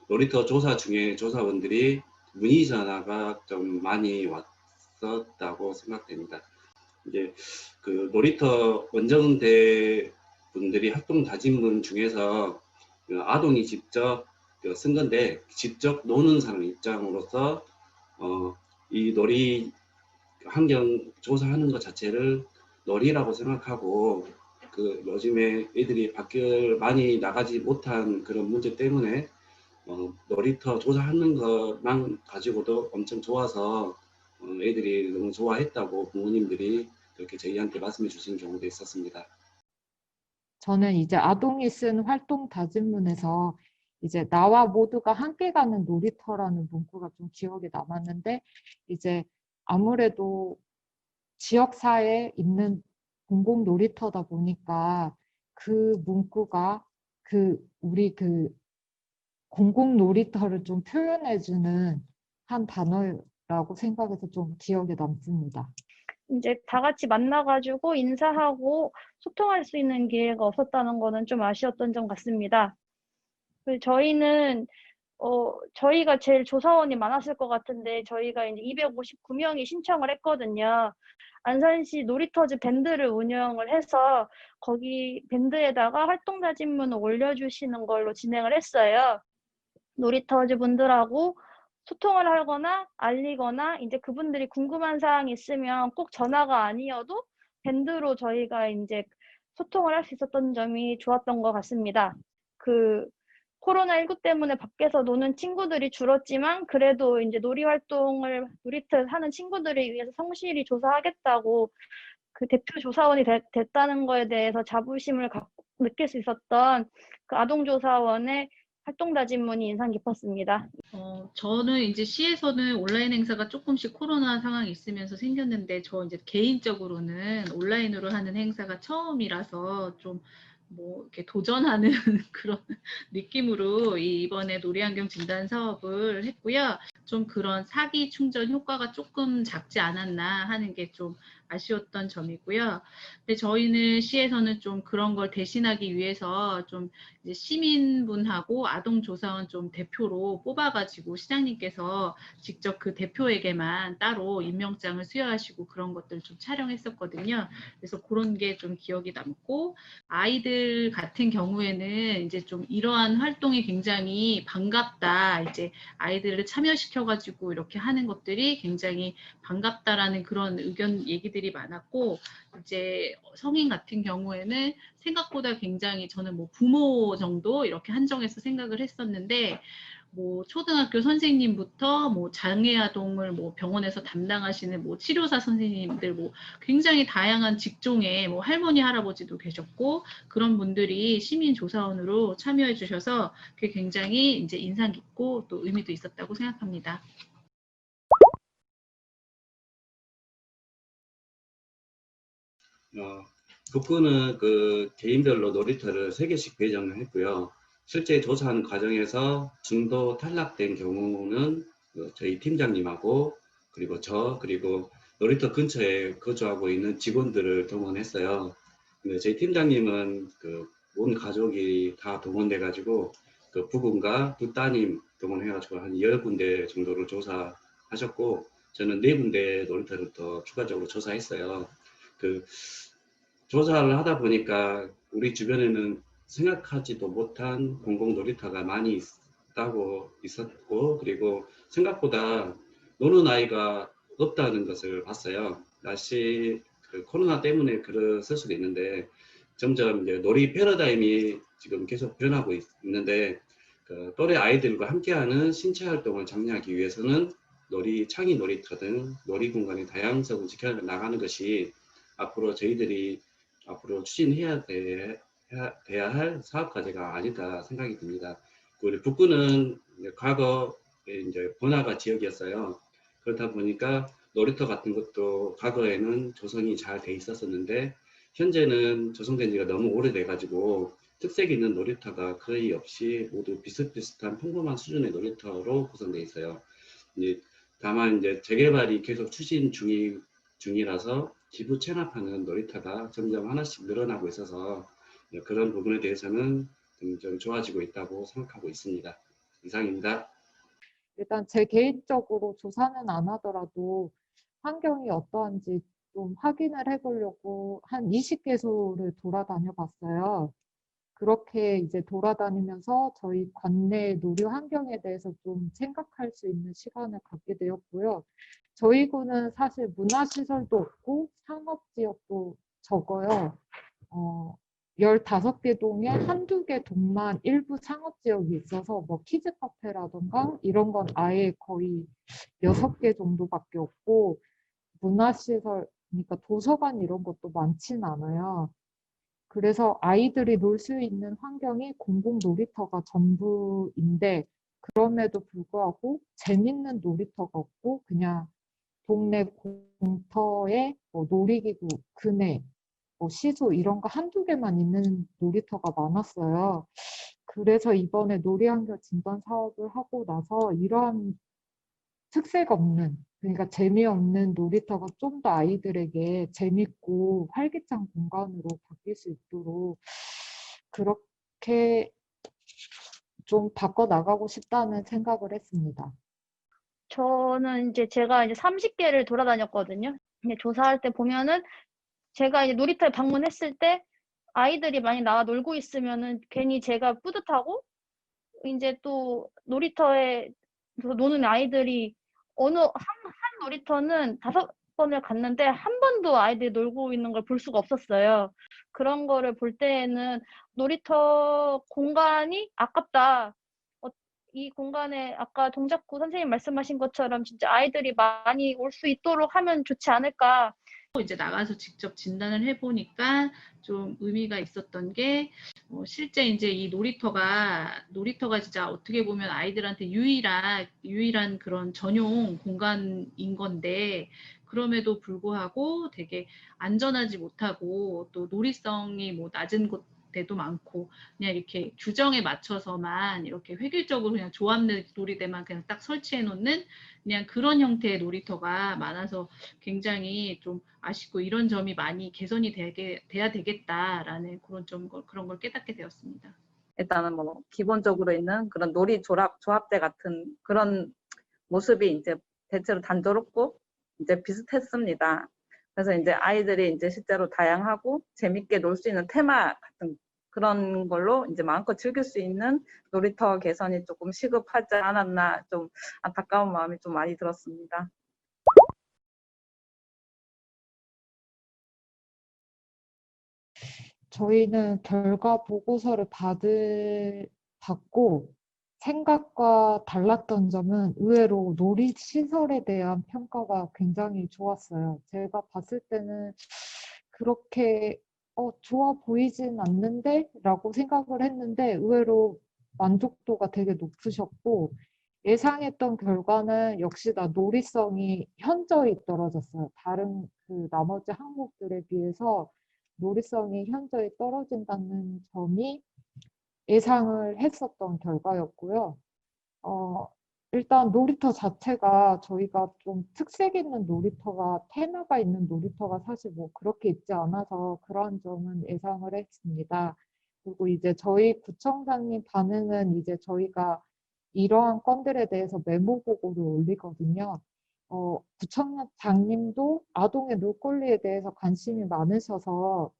놀이터 조사 중에 조사원들이 문의 전화가 좀 많이 왔었다고 생각됩니다. 이제 그 놀이터 원정대 분들이 활동 다짐문 중에서 아동이 직접 쓴 건데, 직접 노는 사람 입장으로서 이 놀이 환경 조사하는 것 자체를 놀이라고 생각하고 그 요즘에 애들이 밖을 많이 나가지 못한 그런 문제 때문에 놀이터 조사하는 것만 가지고도 엄청 좋아서 애들이 너무 좋아했다고 부모님들이 그렇게 저희한테 말씀해 주신 경우도 있었습니다. 저는 이제 아동이 쓴 활동 다짐문에서 이제 나와 모두가 함께 가는 놀이터라는 문구가 좀 기억에 남았는데, 이제 아무래도 지역사회에 있는 공공 놀이터다 보니까 그 문구가 우리 공공 놀이터를 좀 표현해주는 한 단어라고 생각해서 좀 기억에 남습니다. 이제 다 같이 만나가지고 인사하고 소통할 수 있는 기회가 없었다는 거는 좀 아쉬웠던 점 같습니다. 그리고 저희는 저희가 제일 조사원이 많았을 것 같은데 저희가 이제 259명이 신청을 했거든요. 안산시 놀이터즈 밴드를 운영을 해서 거기 밴드에다가 활동다짐문을 올려주시는 걸로 진행을 했어요. 놀이터즈 분들하고 소통을 하거나 알리거나 이제 그분들이 궁금한 사항이 있으면 꼭 전화가 아니어도 밴드로 저희가 이제 소통을 할 수 있었던 점이 좋았던 것 같습니다. 코로나19 때문에 밖에서 노는 친구들이 줄었지만 그래도 이제 놀이터 하는 친구들을 위해서 성실히 조사하겠다고 그 대표 조사원이 됐다는 거에 대해서 자부심을 느낄 수 있었던 그 아동조사원의 활동다짐문이 인상 깊었습니다. 저는 이제 시에서는 온라인 행사가 조금씩 코로나 상황이 있으면서 생겼는데 저 이제 개인적으로는 온라인으로 하는 행사가 처음이라서 좀 이렇게 도전하는 그런 느낌으로 이번에 놀이환경 진단 사업을 했고요. 좀 그런 사기 충전 효과가 조금 작지 않았나 하는 게 좀 아쉬웠던 점이고요. 근데 저희는 시에서는 좀 그런 걸 대신하기 위해서 좀 이제 시민분하고 아동조사원 좀 대표로 뽑아가지고 시장님께서 직접 그 대표에게만 따로 임명장을 수여하시고 그런 것들 좀 촬영했었거든요. 그래서 그런 게 좀 기억이 남고, 아이들 같은 경우에는 이제 좀 이러한 활동이 굉장히 반갑다, 이제 아이들을 참여시켜가지고 이렇게 하는 것들이 굉장히 반갑다라는 그런 의견 얘기들이 많았고, 이제 성인 같은 경우에는 생각보다 굉장히 저는 부모 정도 이렇게 한정해서 생각을 했었는데, 초등학교 선생님부터 장애아동을 병원에서 담당하시는 치료사 선생님들 굉장히 다양한 직종의 할머니 할아버지도 계셨고, 그런 분들이 시민조사원으로 참여해 주셔서 그게 굉장히 이제 인상 깊고 또 의미도 있었다고 생각합니다. 북구는 그 개인별로 놀이터를 3개씩 배정을 했고요. 실제 조사하는 과정에서 중도 탈락된 경우는 저희 팀장님하고 그리고 그리고 놀이터 근처에 거주하고 있는 직원들을 동원했어요. 근데 저희 팀장님은 온 가족이 다 동원돼 가지고 그 부군과 두 따님 동원해 가지고 한 10군데 정도를 조사하셨고, 저는 4군데 놀이터를 더 추가적으로 조사했어요. 조사를 하다 보니까 우리 주변에는 생각하지도 못한 공공 놀이터가 많이 있었고, 그리고 생각보다 노는 아이가 없다는 것을 봤어요. 코로나 때문에 그랬을 수도 있는데, 점점 이제 놀이 패러다임이 지금 계속 변하고 있는데, 또래 아이들과 함께하는 신체 활동을 장려하기 위해서는 창의 놀이터 등 놀이 공간의 다양성을 지켜나가는 것이 앞으로 저희들이 추진해야 돼야 할 사업 과제가 아닐까 생각이 듭니다. 우리 북구는 과거에 이제 번화가 지역이었어요. 그렇다 보니까 놀이터 같은 것도 과거에는 조성이 잘 돼 있었었는데, 현재는 조성된 지가 너무 오래돼 가지고 특색 있는 놀이터가 거의 없이 모두 비슷비슷한 평범한 수준의 놀이터로 구성되어 있어요. 다만 이제 재개발이 계속 추진 중이라서 기부 체납하는 놀이터가 점점 하나씩 늘어나고 있어서 그런 부분에 대해서는 좀 좋아지고 있다고 생각하고 있습니다. 이상입니다. 일단 제 개인적으로 조사는 안 하더라도 환경이 어떠한지 좀 확인을 해보려고 한 20개소를 돌아다녀 봤어요. 그렇게 이제 돌아다니면서 저희 관내 놀이 환경에 대해서 좀 생각할 수 있는 시간을 갖게 되었고요. 저희 구는 사실 문화시설도 없고 상업지역도 적어요. 15개 동에 한두 개 동만 일부 상업지역이 있어서 뭐 키즈 카페라던가 이런 건 아예 거의 6개 정도밖에 없고, 문화시설, 그러니까 도서관 이런 것도 많진 않아요. 그래서 아이들이 놀 수 있는 환경이 공공 놀이터가 전부인데, 그럼에도 불구하고 재밌는 놀이터가 없고 그냥 동네 공터에 뭐 놀이기구, 그네, 뭐 시소 이런 거 한두 개만 있는 놀이터가 많았어요. 그래서 이번에 놀이환경 진단 사업을 하고 나서 이러한 특색 없는, 그러니까 재미없는 놀이터가 좀 더 아이들에게 재밌고 활기찬 공간으로 바뀔 수 있도록 그렇게 좀 바꿔나가고 싶다는 생각을 했습니다. 저는 이제 제가 이제 30개를 돌아다녔거든요. 근데 조사할 때 보면은 제가 이제 놀이터에 방문했을 때 아이들이 많이 나와 놀고 있으면은 괜히 제가 뿌듯하고, 이제 또 놀이터에 노는 아이들이 한 놀이터는 5번을 갔는데 한 번도 아이들이 놀고 있는 걸 볼 수가 없었어요. 그런 거를 볼 때에는 놀이터 공간이 아깝다. 이 공간에 아까 동작구 선생님 말씀하신 것처럼 진짜 아이들이 많이 올 수 있도록 하면 좋지 않을까. 이제 나가서 직접 진단을 해보니까 좀 의미가 있었던 게 실제 이제 이 놀이터가 진짜 어떻게 보면 아이들한테 유일한 그런 전용 공간인 건데, 그럼에도 불구하고 되게 안전하지 못하고 또 놀이성이 뭐 낮은 곳들도 많고, 그냥 이렇게 규정에 맞춰서만 이렇게 획일적으로 그냥 조합 놀이대만 그냥 딱 설치해 놓는 그냥 그런 형태의 놀이터가 많아서 굉장히 좀 아쉽고, 이런 점이 많이 개선이 돼야 되겠다라는 그런 걸 깨닫게 되었습니다. 일단은 뭐 기본적으로 있는 그런 놀이 조합대 같은 그런 모습이 이제 대체로 단조롭고 이제 비슷했습니다. 그래서 이제 아이들이 이제 실제로 다양하고 재밌게 놀 수 있는 테마 같은 그런 걸로 이제 마음껏 즐길 수 있는 놀이터 개선이 조금 시급하지 않았나, 좀 안타까운 마음이 좀 많이 들었습니다. 저희는 결과 보고서를 받고 생각과 달랐던 점은 의외로 놀이시설에 대한 평가가 굉장히 좋았어요. 제가 봤을 때는 그렇게 좋아 보이진 않는데? 라고 생각을 했는데 의외로 만족도가 되게 높으셨고, 예상했던 결과는 역시나 놀이성이 현저히 떨어졌어요. 다른 그 나머지 항목들에 비해서 놀이성이 현저히 떨어진다는 점이 예상을 했었던 결과였고요. 일단 놀이터 자체가 저희가 좀 특색 있는 놀이터가, 테마가 있는 놀이터가 사실 뭐 그렇게 있지 않아서 그러한 점은 예상을 했습니다. 그리고 이제 저희 구청장님 반응은 이제 저희가 이러한 건들에 대해서 메모 보고를 올리거든요. 구청장님도 아동의 놀권리에 대해서 관심이 많으셔서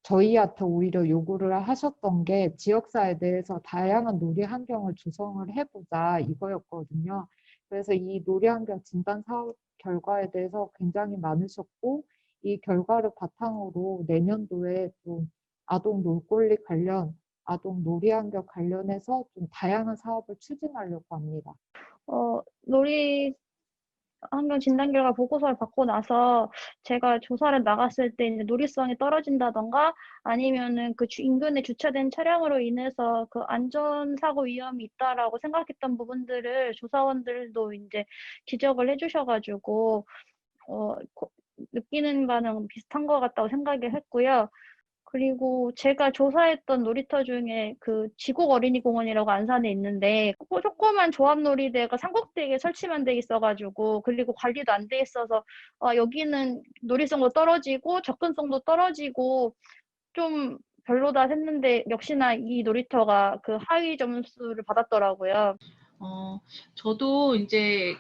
저희한테 오히려 요구를 하셨던 게 지역사회에 대해서 다양한 놀이 환경을 조성을 해보자 이거였거든요. 그래서 이 놀이 환경 진단 사업 결과에 대해서 굉장히 많으셨고, 이 결과를 바탕으로 내년도에 좀 아동 놀권리 관련, 아동 놀이 환경 관련해서 좀 다양한 사업을 추진하려고 합니다. 놀이 환경 진단 결과 보고서를 받고 나서 제가 조사를 나갔을 때 이제 놀이성이 떨어진다던가 아니면은 그 인근에 주차된 차량으로 인해서 그 안전사고 위험이 있다라고 생각했던 부분들을 조사원들도 이제 지적을 해주셔가지고 느끼는 바는 비슷한 것 같다고 생각을 했고요. 그리고 제가 조사했던 놀이터 중에 그 지곡 어린이공원이라고 안산에 있는데 조그만 조합놀이대가 삼각대에 설치만 돼 있어가지고, 그리고 관리도 안 돼 있어서 여기는 놀이성도 떨어지고 접근성도 떨어지고 좀 별로다 했는데 역시나 이 놀이터가 그 하위 점수를 받았더라고요. 저도 이제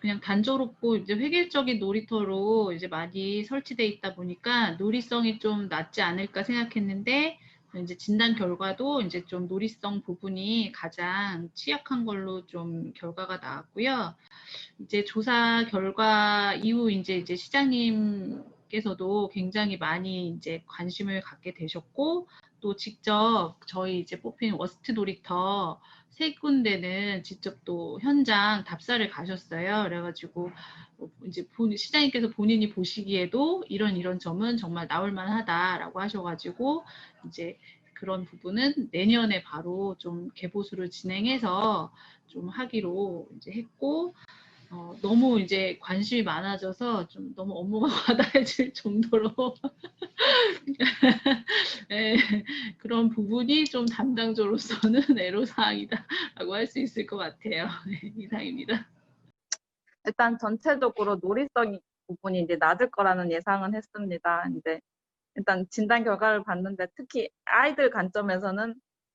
그냥 단조롭고 이제 획일적인 놀이터로 이제 많이 설치돼 있다 보니까 놀이성이 좀 낮지 않을까 생각했는데, 이제 진단 결과도 이제 좀 놀이성 부분이 가장 취약한 걸로 좀 결과가 나왔고요. 이제 조사 결과 이후 이제 시장님 께서도 굉장히 많이 이제 관심을 갖게 되셨고, 또 직접 저희 이제 뽑힌 워스트 놀이터 3군데는 직접 또 현장 답사를 가셨어요. 그래가지고 이제 시장님께서 본인이 보시기에도 이런 점은 정말 나올 만하다라고 하셔가지고 이제 그런 부분은 내년에 바로 좀 개보수를 진행해서 좀 하기로 이제 했고, 너무 이제 관심이 많아져서 좀 너무 업무가 과다해질 정도로 네, 그런 부분이 좀 담당자로서는 애로사항이다라고 할 수 있을 것 같아요. 네, 이상입니다. 일단 전체적으로 놀이성 부분이 이제 낮을 거라는 예상은 했습니다. 이제 일단 진단 결과를 봤는데 특히 아이들 관점에서는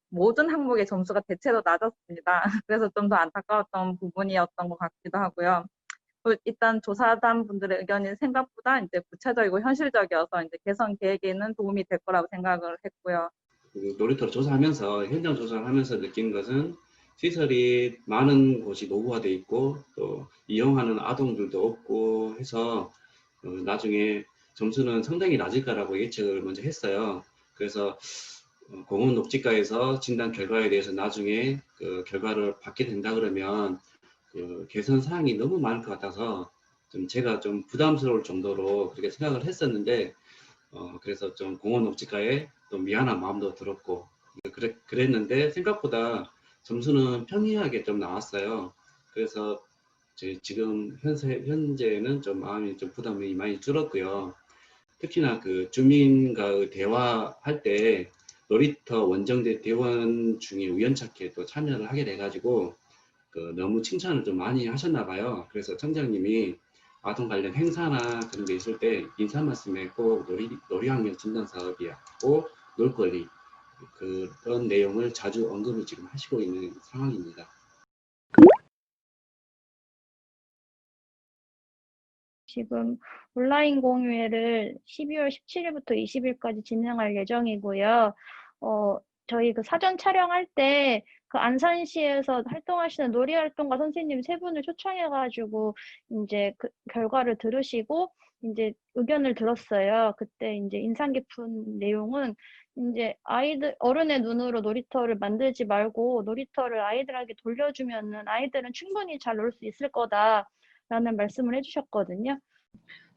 모든 항목의 점수가 대체로 낮았습니다. 그래서 좀 더 안타까웠던 부분이었던 것 같기도 하고요. 일단 조사단 분들의 의견이 생각보다 이제 구체적이고 현실적이어서 이제 개선 계획에는 도움이 될 거라고 생각을 했고요. 놀이터를 조사하면서 현장 조사를 하면서 느낀 것은 시설이 많은 곳이 노후화돼 있고 또 이용하는 아동들도 없고 해서 나중에 점수는 상당히 낮을 거라고 예측을 먼저 했어요. 그래서 공원녹지과에서 진단 결과에 대해서 나중에 그 결과를 받게 된다 그러면 그 개선 사항이 너무 많을 것 같아서 좀 제가 좀 부담스러울 정도로 그렇게 생각을 했었는데 그래서 좀 공원녹지과에 또 미안한 마음도 들었고 그랬는데 생각보다 점수는 평이하게 좀 나왔어요. 그래서 지금 현재는 좀 마음이 좀 부담이 많이 줄었고요. 특히나 그 주민과의 대화할 때 놀이터 원정대 대원 중에 우연찮게 또 참여를 하게 돼가지고 너무 칭찬을 좀 많이 하셨나 봐요. 그래서 청장님이 아동 관련 행사나 그런 게 있을 때 인사 말씀에 꼭 놀이환경 진단 사업이고 놀거리 그런 내용을 자주 언급을 지금 하시고 있는 상황입니다. 지금 온라인 공유회를 12월 17일부터 20일까지 진행할 예정이고요. 저희 그 사전 촬영할 때 그 안산시에서 활동하시는 놀이활동가 선생님 3분을 초청해가지고 이제 그 결과를 들으시고 이제 의견을 들었어요. 그때 이제 인상 깊은 내용은 이제 어른의 눈으로 놀이터를 만들지 말고 놀이터를 아이들에게 돌려주면은 아이들은 충분히 잘 놀 수 있을 거다라는 말씀을 해주셨거든요.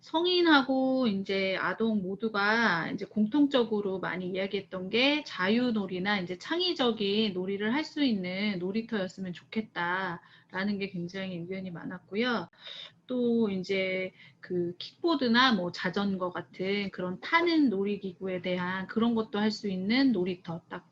성인하고 이제 아동 모두가 이제 공통적으로 많이 이야기했던 게 자유놀이나 이제 창의적인 놀이를 할 수 있는 놀이터였으면 좋겠다라는 게 굉장히 의견이 많았고요. 또 이제 그 킥보드나 뭐 자전거 같은 그런 타는 놀이기구에 대한 그런 것도 할 수 있는 놀이터, 딱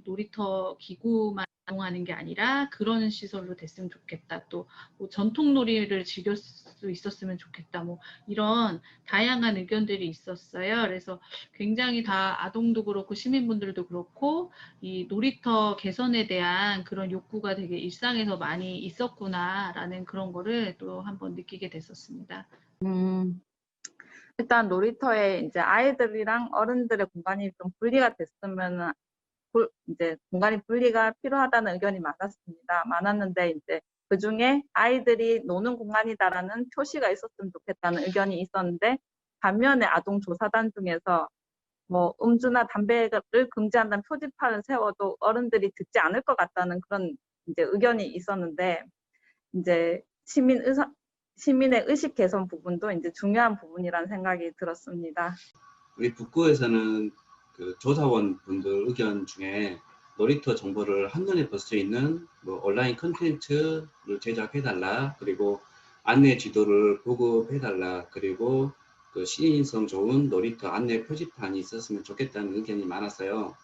놀이터 기구만 이용하는 게 아니라 그런 시설로 됐으면 좋겠다. 또 뭐 전통놀이를 즐길 수 있었으면 좋겠다. 뭐 이런 다양한 의견들이 있었어요. 그래서 굉장히 다 아동도 그렇고 시민분들도 그렇고 이 놀이터 개선에 대한 그런 욕구가 되게 일상에서 많이 있었구나라는 그런 거를 또 한번 느끼게 됐었습니다. 일단 놀이터에 이제 아이들이랑 어른들의 공간이 좀 분리가 됐으면 이제 공간이 분리가 필요하다는 의견이 많았는데 이제 그 중에 아이들이 노는 공간이다라는 표시가 있었으면 좋겠다는 의견이 있었는데 반면에 아동 조사단 중에서 뭐 음주나 담배를 금지한다는 표지판을 세워도 어른들이 듣지 않을 것 같다는 그런 이제 의견이 있었는데 이제 시민의 의식 개선 부분도 이제 중요한 부분이라는 생각이 들었습니다. 우리 북구에서는 그 조사원 분들 의견 중에 놀이터 정보를 한눈에 볼 수 있는 뭐 온라인 콘텐츠를 제작해달라, 그리고 안내 지도를 보급해달라, 그리고 그 시인성 좋은 놀이터 안내 표지판이 있었으면 좋겠다는 의견이 많았어요.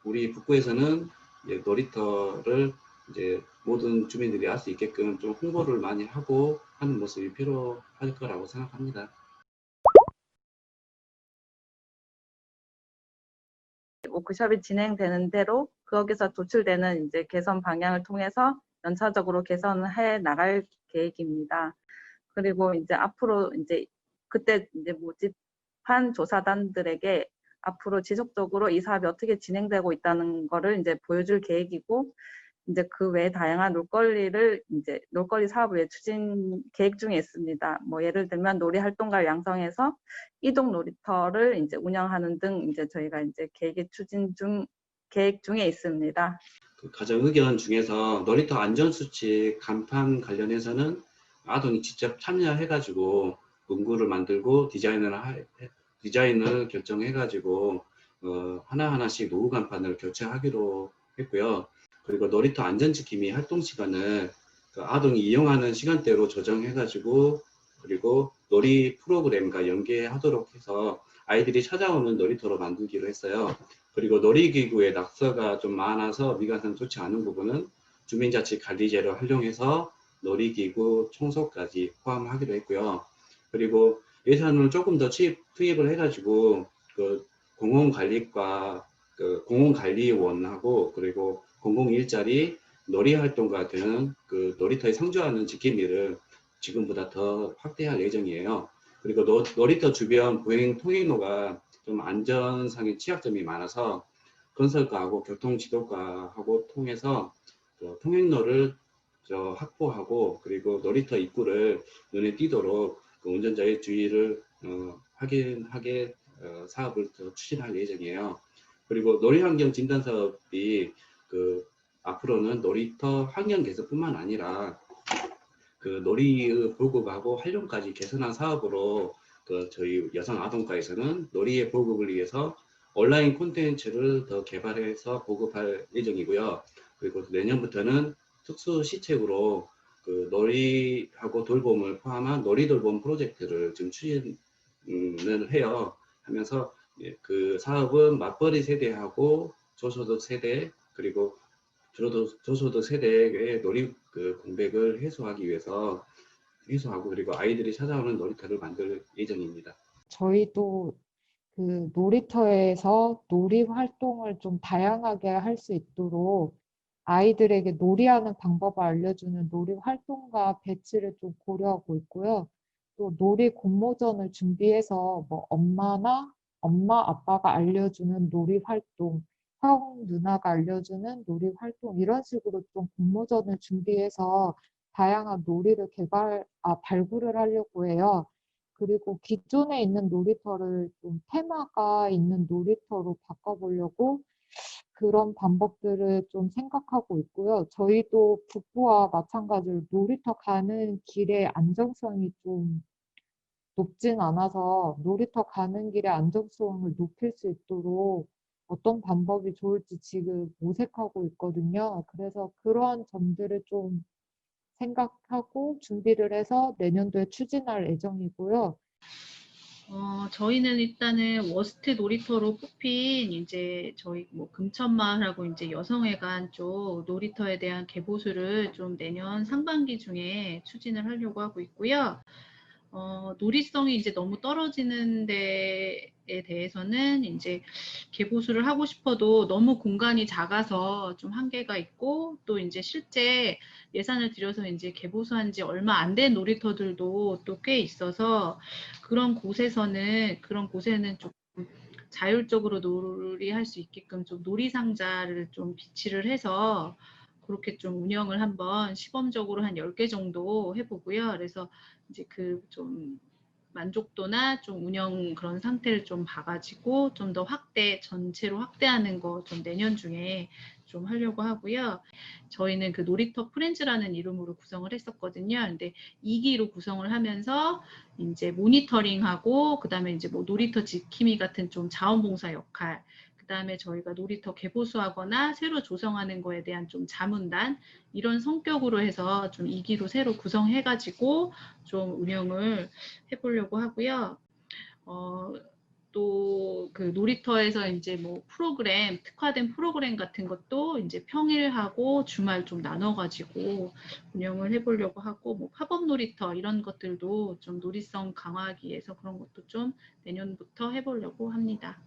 우리 북구에서는 이제 놀이터를 이제 모든 주민들이 알 수 있게끔 좀 홍보를 많이 하고 하는 모습이 필요할 거라고 생각합니다. 워크숍이 진행되는 대로 거기서 도출되는 이제 개선 방향을 통해서 연차적으로 개선을 해 나갈 계획입니다. 그리고 이제 앞으로 이제 그때 이제 모집한 조사단들에게 앞으로 지속적으로 이 사업이 어떻게 진행되고 있다는 거를 이제 보여줄 계획이고 이제 그 외 다양한 놀거리 사업을 추진 계획 중에 있습니다. 뭐 예를 들면 놀이 활동가를 양성해서 이동 놀이터를 이제 운영하는 등 이제 저희가 이제 계획 중에 있습니다. 그 가정 의견 중에서 놀이터 안전수칙 간판 관련해서는 아동이 직접 참여해가지고 문구를 만들고 디자인을 결정해가지고 하나하나씩 노후 간판을 교체하기로 했고요. 그리고 놀이터 안전지킴이 활동 시간을 그 아동이 이용하는 시간대로 조정해가지고 그리고 놀이 프로그램과 연계하도록 해서 아이들이 찾아오는 놀이터로 만들기로 했어요. 그리고 놀이기구의 낙서가 좀 많아서 미관상 좋지 않은 부분은 주민자치관리제를 활용해서 놀이기구 청소까지 포함하기로 했고요. 그리고 예산을 조금 더 투입을 해가지고 그 공원관리과 그 공원관리원하고 그리고 공공일자리 놀이활동가 등 그 놀이터에 상주하는 지킴이를 지금보다 더 확대할 예정이에요. 그리고 놀이터 주변 보행 통행로가 좀 안전상의 취약점이 많아서 건설과하고 교통지도과하고 통해서 통행로를 확보하고 그리고 놀이터 입구를 눈에 띄도록 그 운전자의 주의를 확인하게 사업을 더 추진할 예정이에요. 그리고 놀이환경 진단 사업이 그 앞으로는 놀이터 환경 개선뿐만 아니라 그 놀이의 보급하고 활용까지 개선한 사업으로 그 저희 여성 아동과에서는 놀이의 보급을 위해서 온라인 콘텐츠를 더 개발해서 보급할 예정이고요. 그리고 내년부터는 특수 시책으로 그 놀이하고 돌봄을 포함한 놀이 돌봄 프로젝트를 지금 추진을 해요. 하면서 그 사업은 맞벌이 세대하고 저소득 세대 그리고 저소득 세대의 놀이 그 공백을 해소하기 위해서 해소하고 그리고 아이들이 찾아오는 놀이터를 만들 예정입니다. 저희도 그 놀이터에서 놀이 활동을 좀 다양하게 할 수 있도록 아이들에게 놀이하는 방법을 알려주는 놀이 활동가 배치를 좀 고려하고 있고요. 또 놀이 공모전을 준비해서 뭐 엄마 아빠가 알려주는 놀이 활동, 형 누나가 알려주는 놀이 활동 이런 식으로 좀 공모전을 준비해서 다양한 놀이를 발굴을 하려고 해요. 그리고 기존에 있는 놀이터를 좀 테마가 있는 놀이터로 바꿔보려고 그런 방법들을 좀 생각하고 있고요. 저희도 북부와 마찬가지로 놀이터 가는 길의 안정성이 좀 높진 않아서 놀이터 가는 길의 안정성을 높일 수 있도록 어떤 방법이 좋을지 지금 모색하고 있거든요. 그래서 그러한 점들을 좀 생각하고 준비를 해서 내년도에 추진할 예정이고요. 저희는 일단은 워스트 놀이터로 뽑힌 이제 저희 뭐 금천마을하고 이제 여성회관 쪽 놀이터에 대한 개보수를 좀 내년 상반기 중에 추진을 하려고 하고 있고요. 놀이성이 이제 너무 떨어지는 데에 대해서는 이제 개보수를 하고 싶어도 너무 공간이 작아서 좀 한계가 있고 또 이제 실제 예산을 들여서 이제 개보수한 지 얼마 안 된 놀이터들도 또 꽤 있어서 그런 곳에는 좀 자율적으로 놀이할 수 있게끔 좀 놀이상자를 좀 비치를 해서 그렇게 좀 운영을 한번 시범적으로 한 10개 정도 해보고요. 그래서 이제 그 좀 만족도나 좀 운영 그런 상태를 좀 봐가지고 좀 더 전체로 확대하는 거 좀 내년 중에 좀 하려고 하고요. 저희는 그 놀이터 프렌즈라는 이름으로 구성을 했었거든요. 근데 2기로 구성을 하면서 이제 모니터링하고 그다음에 이제 뭐 놀이터 지킴이 같은 좀 자원봉사 역할, 그다음에 저희가 놀이터 개보수하거나 새로 조성하는 거에 대한 좀 자문단 이런 성격으로 해서 좀 2기로 새로 구성해가지고 좀 운영을 해보려고 하고요. 또 그 놀이터에서 이제 뭐 특화된 프로그램 같은 것도 이제 평일하고 주말 좀 나눠가지고 운영을 해보려고 하고 뭐 팝업 놀이터 이런 것들도 좀 놀이성 강화하기 위해서 그런 것도 좀 내년부터 해보려고 합니다.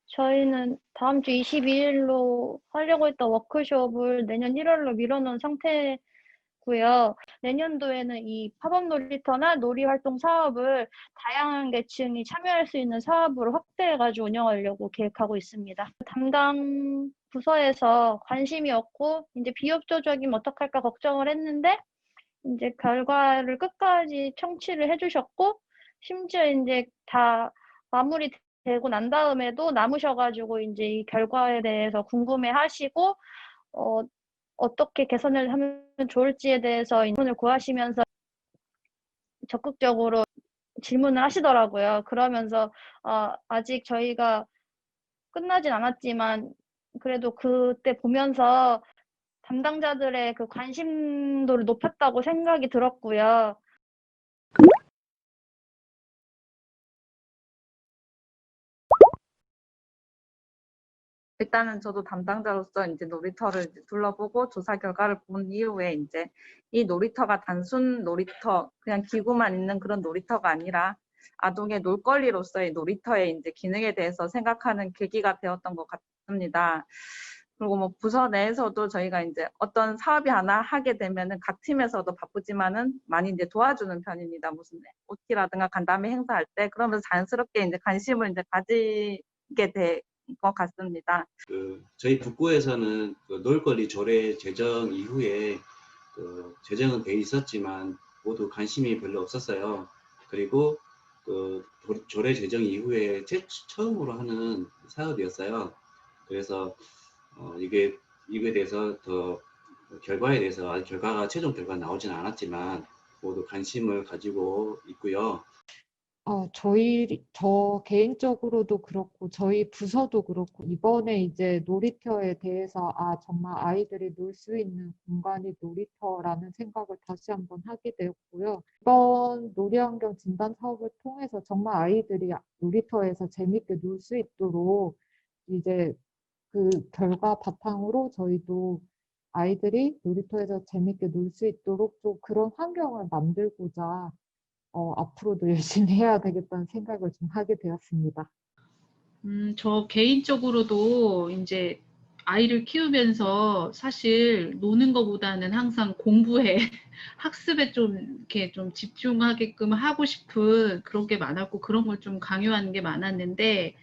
저희는 다음 주 22일로 하려고 했던 워크숍을 내년 1월로 미뤄놓은 상태고요. 내년도에는 이 팝업 놀이터나 놀이활동 사업을 다양한 계층이 참여할 수 있는 사업으로 확대해가지고 운영하려고 계획하고 있습니다. 담당 부서에서 관심이 없고 이제 비협조적이면 어떡할까 걱정을 했는데 이제 결과를 끝까지 청취를 해주셨고 심지어 이제 다 마무리되고 난 다음에도 남으셔가지고 이제 이 결과에 대해서 궁금해하시고 어떻게 개선을 하면 좋을지에 대해서 질문을 구하시면서 적극적으로 질문을 하시더라고요. 그러면서 아직 저희가 끝나진 않았지만 그래도 그때 보면서 담당자들의 그 관심도를 높였다고 생각이 들었고요. 일단은 저도 담당자로서 이제 놀이터를 이제 둘러보고 조사 결과를 본 이후에 이제 이 놀이터가 단순 놀이터, 그냥 기구만 있는 그런 놀이터가 아니라 아동의 놀거리로서의 놀이터의 이제 기능에 대해서 생각하는 계기가 되었던 것 같습니다. 그리고 뭐 부서 내에서도 저희가 이제 어떤 사업이 하나 하게 되면은 각 팀에서도 바쁘지만은 많이 이제 도와주는 편입니다. 무슨 OT라든가 간담회 행사할 때 그러면서 자연스럽게 이제 관심을 이제 가지게 될 것 같습니다. 저희 북구에서는 그 놀거리 조례 제정 이후에 그 제정은 돼 있었지만 모두 관심이 별로 없었어요. 그리고 그 조례 제정 이후에 처음으로 하는 사업이었어요. 그래서 이게 대해서 더 결과에 대해서 아직 최종 결과가 나오지는 않았지만 모두 관심을 가지고 있고요. 저 개인적으로도 그렇고, 저희 부서도 그렇고, 이번에 이제 놀이터에 대해서, 정말 아이들이 놀 수 있는 공간이 놀이터라는 생각을 다시 한번 하게 되었고요. 이번 놀이환경 진단 사업을 통해서 정말 아이들이 놀이터에서 재밌게 놀 수 있도록 이제 그 결과 바탕으로 저희도 아이들이 놀이터에서 재밌게 놀 수 있도록 좀 그런 환경을 만들고자 앞으로도 열심히 해야 되겠다는 생각을 좀 하게 되었습니다. 저 개인적으로도 이제 아이를 키우면서 사실 노는 것보다는 항상 공부에, 학습에 좀 이렇게 좀 집중하게끔 하고 싶은 그런 게 많았고 그런 걸 좀 강요하는 게 많았는데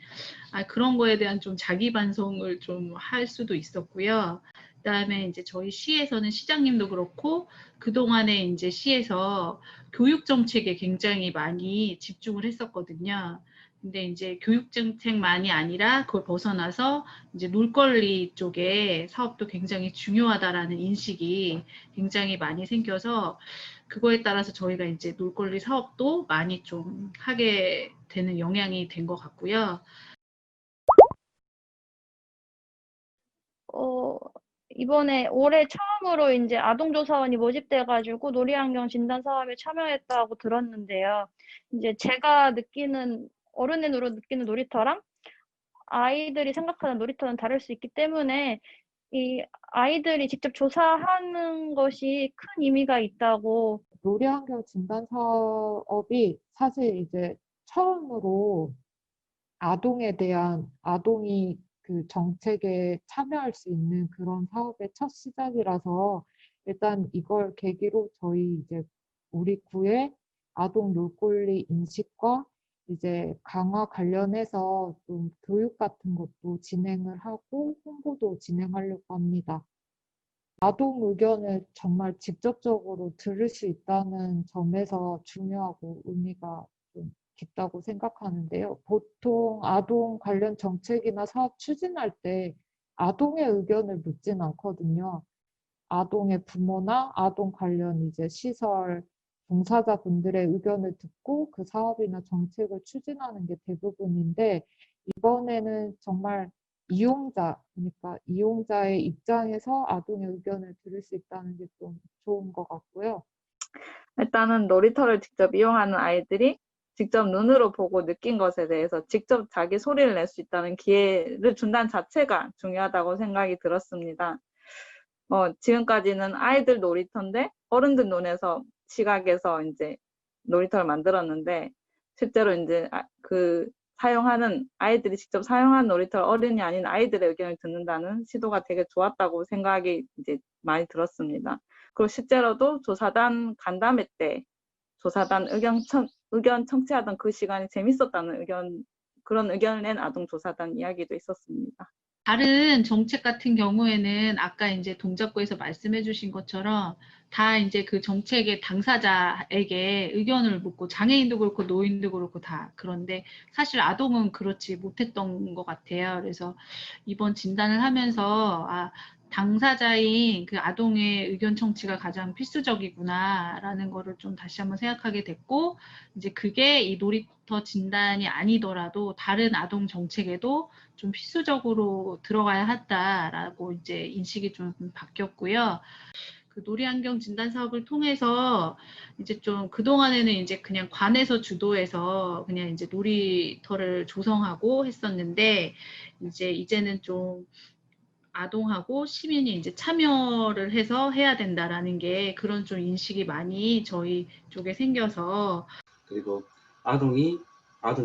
그런 거에 대한 좀 자기 반성을 좀 할 수도 있었고요. 그다음에 이제 저희 시에서는 시장님도 그렇고 그동안에 이제 시에서 교육 정책에 굉장히 많이 집중을 했었거든요. 근데 이제 교육 정책만이 아니라 그걸 벗어나서 이제 놀거리 쪽에 사업도 굉장히 중요하다라는 인식이 굉장히 많이 생겨서 그거에 따라서 저희가 이제 놀거리 사업도 많이 좀 하게 되는 영향이 된 것 같고요. 이번에 올해 처음으로 이제 아동조사원이 모집돼가지고 놀이환경 진단 사업에 참여했다고 들었는데요. 이제 제가 느끼는 어른의 눈으로 느끼는 놀이터랑 아이들이 생각하는 놀이터는 다를 수 있기 때문에 이 아이들이 직접 조사하는 것이 큰 의미가 있다고. 놀이환경 진단 사업이 사실 이제 처음으로 아동이 그 정책에 참여할 수 있는 그런 사업의 첫 시작이라서 일단 이걸 계기로 저희 이제 우리 구의 아동 놀거리 인식과 이제 강화 관련해서 좀 교육 같은 것도 진행을 하고 홍보도 진행하려고 합니다. 아동 의견을 정말 직접적으로 들을 수 있다는 점에서 중요하고 의미가 좀 깊다고 생각하는데요. 보통 아동 관련 정책이나 사업 추진할 때 아동의 의견을 묻진 않거든요. 아동의 부모나 아동 관련 이제 시설 종사자분들의 의견을 듣고 그 사업이나 정책을 추진하는 게 대부분인데 이번에는 정말 그러니까 이용자의 입장에서 아동의 의견을 들을 수 있다는 게 좀 좋은 것 같고요. 일단은 놀이터를 직접 이용하는 아이들이 직접 눈으로 보고 느낀 것에 대해서 직접 자기 소리를 낼 수 있다는 기회를 준다는 자체가 중요하다고 생각이 들었습니다. 지금까지는 아이들 놀이터인데 어른들 눈에서 시각에서 이제 놀이터를 만들었는데 실제로 이제 사용하는 아이들이 직접 사용한 놀이터를 어른이 아닌 아이들의 의견을 듣는다는 시도가 되게 좋았다고 생각이 이제 많이 들었습니다. 그리고 실제로도 조사단 간담회 때 조사단 의견 청취하던 그 시간이 재밌었다는 그런 의견을 낸 아동조사단 이야기도 있었습니다. 다른 정책 같은 경우에는 아까 이제 동작구에서 말씀해 주신 것처럼 다 이제 그 정책의 당사자에게 의견을 묻고 장애인도 그렇고 노인도 그렇고 다 그런데 사실 아동은 그렇지 못했던 것 같아요. 그래서 이번 진단을 하면서 당사자인 그 아동의 의견 청취가 가장 필수적이구나라는 거를 좀 다시 한번 생각하게 됐고, 이제 그게 이 놀이터 진단이 아니더라도 다른 아동 정책에도 좀 필수적으로 들어가야 한다라고 이제 인식이 좀 바뀌었고요. 그 놀이환경 진단 사업을 통해서 이제 좀 그동안에는 이제 그냥 관에서 주도해서 그냥 이제 놀이터를 조성하고 했었는데, 이제는 좀 아동하고 시민이 이제 참여를 해서 해야 된다라는 게 그런 좀 인식이 많이 저희 쪽에 생겨서, 그리고 아동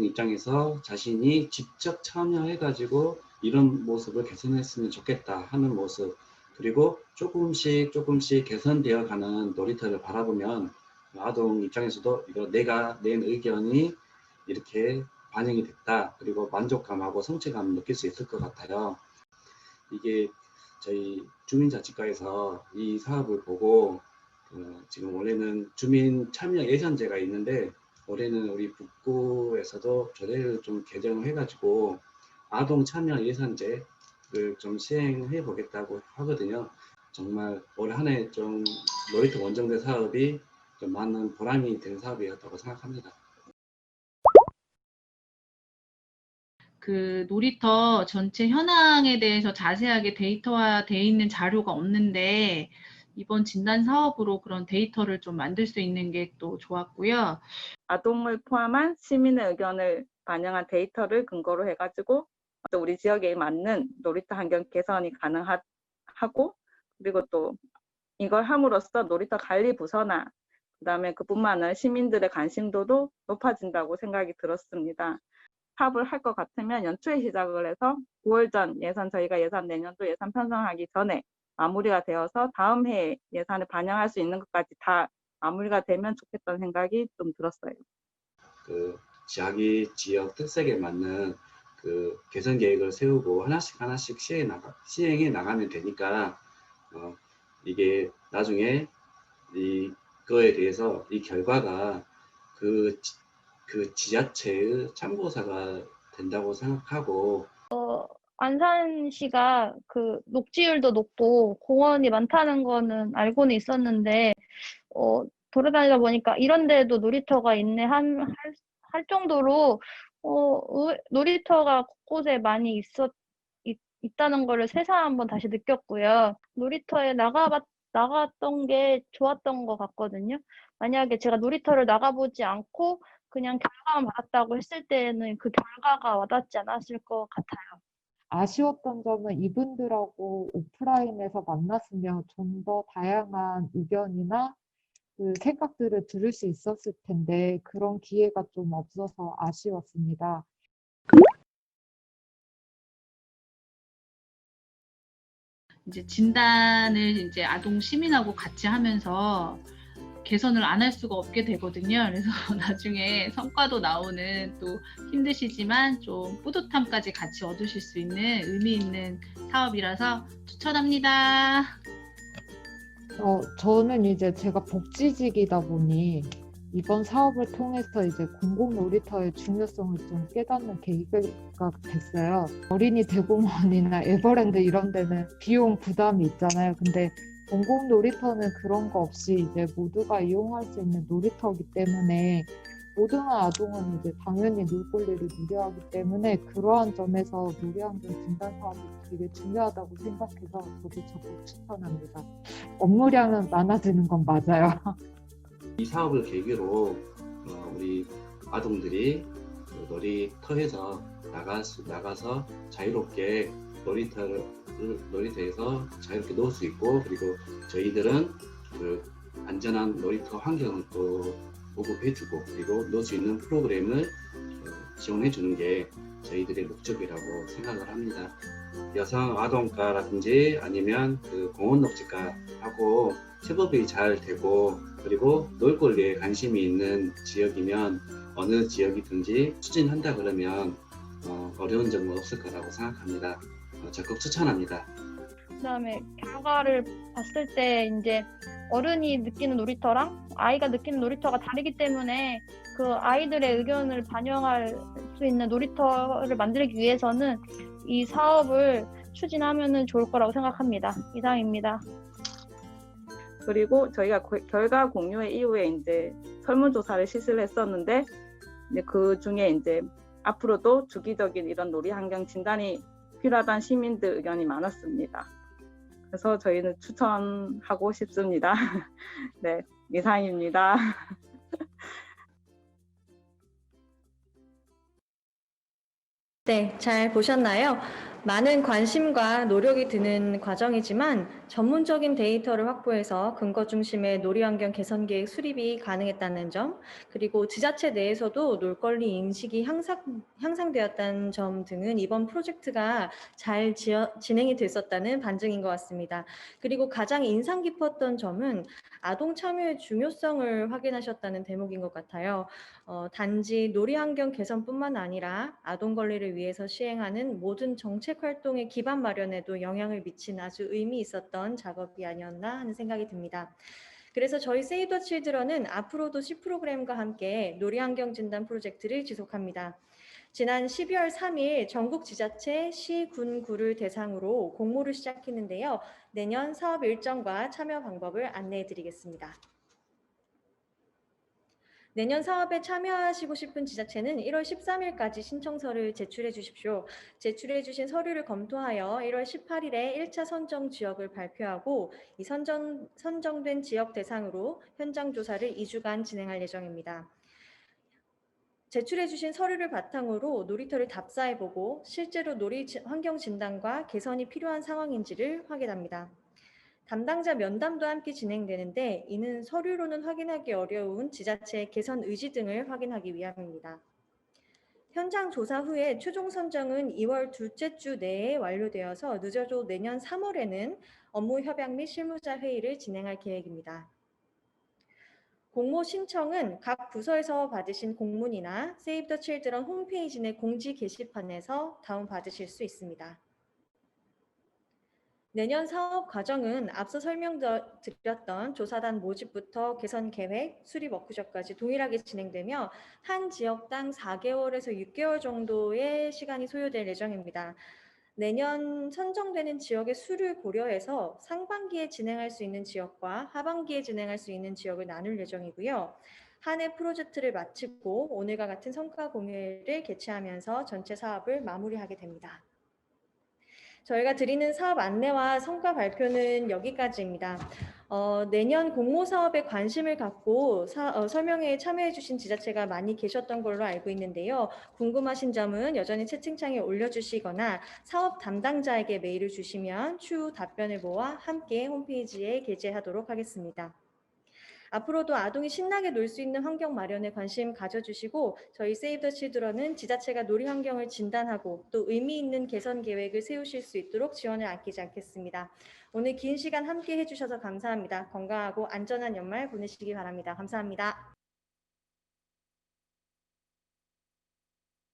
입장에서 자신이 직접 참여해가지고 이런 모습을 개선했으면 좋겠다 하는 모습, 그리고 조금씩 개선되어 가는 놀이터를 바라보면 아동 입장에서도 내가 낸 의견이 이렇게 반영이 됐다, 그리고 만족감하고 성취감을 느낄 수 있을 것 같아요. 이게 저희 주민자치과에서 이 사업을 보고 지금 원래는 주민 참여 예산제가 있는데 올해는 우리 북구에서도 조례를 좀 개정을 해가지고 아동 참여 예산제를 좀 시행해 보겠다고 하거든요. 정말 올 한 해 좀 놀이터 원정대 사업이 좀 많은 보람이 된 사업이었다고 생각합니다. 그 놀이터 전체 현황에 대해서 자세하게 데이터화되어 있는 자료가 없는데 이번 진단 사업으로 그런 데이터를 좀 만들 수 있는 게 또 좋았고요. 아동을 포함한 시민의 의견을 반영한 데이터를 근거로 해가지고 또 우리 지역에 맞는 놀이터 환경 개선이 가능하고, 그리고 또 이걸 함으로써 놀이터 관리 부서나 그다음에 그뿐만 아니라 시민들의 관심도도 높아진다고 생각이 들었습니다. 사업을 할 것 같으면 연초에 시작을 해서 9월 전 저희가 예산 내년도 예산 편성하기 전에 마무리가 되어서 다음 해에 예산을 반영할 수 있는 것까지 다 마무리가 되면 좋겠다는 생각이 좀 들었어요. 그 자기 지역 특색에 맞는 그 개선 계획을 세우고 하나씩 시행해 나가면 되니까 이게 나중에 이거에 대해서 이 결과가 그 지자체의 참고사가 된다고 생각하고, 안산시가 그 녹지율도 높고 공원이 많다는 거는 알고는 있었는데 돌아다니다 보니까 이런 데도 놀이터가 있네 할 정도로 놀이터가 곳곳에 많이 있다는 거를 새삼 한번 다시 느꼈고요. 놀이터에 나갔던 게 좋았던 것 같거든요. 만약에 제가 놀이터를 나가보지 않고 그냥 결과만 받았다고 했을 때는 그 결과가 와닿지 않았을 것 같아요. 아쉬웠던 점은 이분들하고 오프라인에서 만났으면 좀 더 다양한 의견이나 그 생각들을 들을 수 있었을 텐데 그런 기회가 좀 없어서 아쉬웠습니다. 이제 진단을 이제 아동 시민하고 같이 하면서 개선을 안 할 수가 없게 되거든요. 그래서 나중에 성과도 나오는 또 힘드시지만 좀 뿌듯함까지 같이 얻으실 수 있는 의미 있는 사업이라서 추천합니다. 저는 이제 제가 복지직이다 보니 이번 사업을 통해서 이제 공공 놀이터의 중요성을 좀 깨닫는 계기가 됐어요. 어린이 대공원이나 에버랜드 이런 데는 비용 부담이 있잖아요. 근데 공공 놀이터는 그런 거 없이 이제 모두가 이용할 수 있는 놀이터이기 때문에 모든 아동은 이제 당연히 놀 권리를 누려하기 때문에 그러한 점에서 놀이환경 진단 사업이 되게 중요하다고 생각해서 저도 적극 추천합니다. 업무량은 많아지는 건 맞아요. 이 사업을 계기로 우리 아동들이 놀이터에서 나가서 자유롭게 놀이터에서 자유롭게 놀 수 있고, 그리고 저희들은 그 안전한 놀이터 환경을 또 보급해주고 그리고 놀 수 있는 프로그램을 지원해주는 게 저희들의 목적이라고 생각을 합니다. 여성 아동과라든지 아니면 그 공원 녹지과하고 협업이 잘 되고 그리고 놀거리에 관심이 있는 지역이면 어느 지역이든지 추진한다 그러면 어려운 점은 없을 거라고 생각합니다. 적극 추천합니다. 그다음에 결과를 봤을 때 이제 어른이 느끼는 놀이터랑 아이가 느끼는 놀이터가 다르기 때문에 그 아이들의 의견을 반영할 수 있는 놀이터를 만들기 위해서는 이 사업을 추진하면은 좋을 거라고 생각합니다. 이상입니다. 그리고 저희가 결과 공유 이후에 이제 설문조사를 실시를 했었는데 이제 그 중에 이제 앞으로도 주기적인 이런 놀이 환경 진단이 필요하다는 시민들 의견이 많았습니다. 그래서 저희는 추천하고 싶습니다. 네, 이상입니다. 네, 잘 보셨나요? 많은 관심과 노력이 드는 과정이지만 전문적인 데이터를 확보해서 근거 중심의 놀이환경 개선 계획 수립이 가능했다는 점, 그리고 지자체 내에서도 놀거리 인식이 향상되었다는 점 등은 이번 프로젝트가 잘 진행이 됐었다는 반증인 것 같습니다. 그리고 가장 인상 깊었던 점은 아동 참여의 중요성을 확인하셨다는 대목인 것 같아요. 단지 놀이환경 개선뿐만 아니라 아동 권리를 위해서 시행하는 모든 정책 활동의 기반 마련에도 영향을 미친 아주 의미 있었던 작업이 아니었나 하는 생각이 듭니다. 그래서 저희 세이브 더 칠드런은 앞으로도 C 프로그램과 함께 놀이환경 진단 프로젝트를 지속합니다. 지난 12월 3일 전국 지자체, 시, 군, 구를 대상으로 공모를 시작했는데요. 내년 사업 일정과 참여 방법을 안내해 드리겠습니다. 내년 사업에 참여하시고 싶은 지자체는 1월 13일까지 신청서를 제출해 주십시오. 제출해 주신 서류를 검토하여 1월 18일에 1차 선정 지역을 발표하고 이 선정된 지역 대상으로 현장 조사를 2주간 진행할 예정입니다. 제출해 주신 서류를 바탕으로 놀이터를 답사해보고 실제로 놀이 환경 진단과 개선이 필요한 상황인지를 확인합니다. 담당자 면담도 함께 진행되는데 이는 서류로는 확인하기 어려운 지자체의 개선 의지 등을 확인하기 위함입니다. 현장 조사 후에 최종 선정은 2월 둘째 주 내에 완료되어서 늦어도 내년 3월에는 업무 협약 및 실무자 회의를 진행할 계획입니다. 공모 신청은 각 부서에서 받으신 공문이나 세이브 더 칠드런 홈페이지 내 공지 게시판에서 다운받으실 수 있습니다. 내년 사업 과정은 앞서 설명드렸던 조사단 모집부터 개선 계획, 수립 워크숍까지 동일하게 진행되며 한 지역당 4개월에서 6개월 정도의 시간이 소요될 예정입니다. 내년 선정되는 지역의 수를 고려해서 상반기에 진행할 수 있는 지역과 하반기에 진행할 수 있는 지역을 나눌 예정이고요. 한 해 프로젝트를 마치고 오늘과 같은 성과 공유회를 개최하면서 전체 사업을 마무리하게 됩니다. 저희가 드리는 사업 안내와 성과 발표는 여기까지입니다. 내년 공모 사업에 관심을 갖고 설명회에 참여해 주신 지자체가 많이 계셨던 걸로 알고 있는데요. 궁금하신 점은 여전히 채팅창에 올려주시거나 사업 담당자에게 메일을 주시면 추후 답변을 모아 함께 홈페이지에 게재하도록 하겠습니다. 앞으로도 아동이 신나게 놀 수 있는 환경 마련에 관심 가져주시고 저희 세이브 더 칠드런은 지자체가 놀이 환경을 진단하고 또 의미 있는 개선 계획을 세우실 수 있도록 지원을 아끼지 않겠습니다. 오늘 긴 시간 함께 해주셔서 감사합니다. 건강하고 안전한 연말 보내시기 바랍니다. 감사합니다.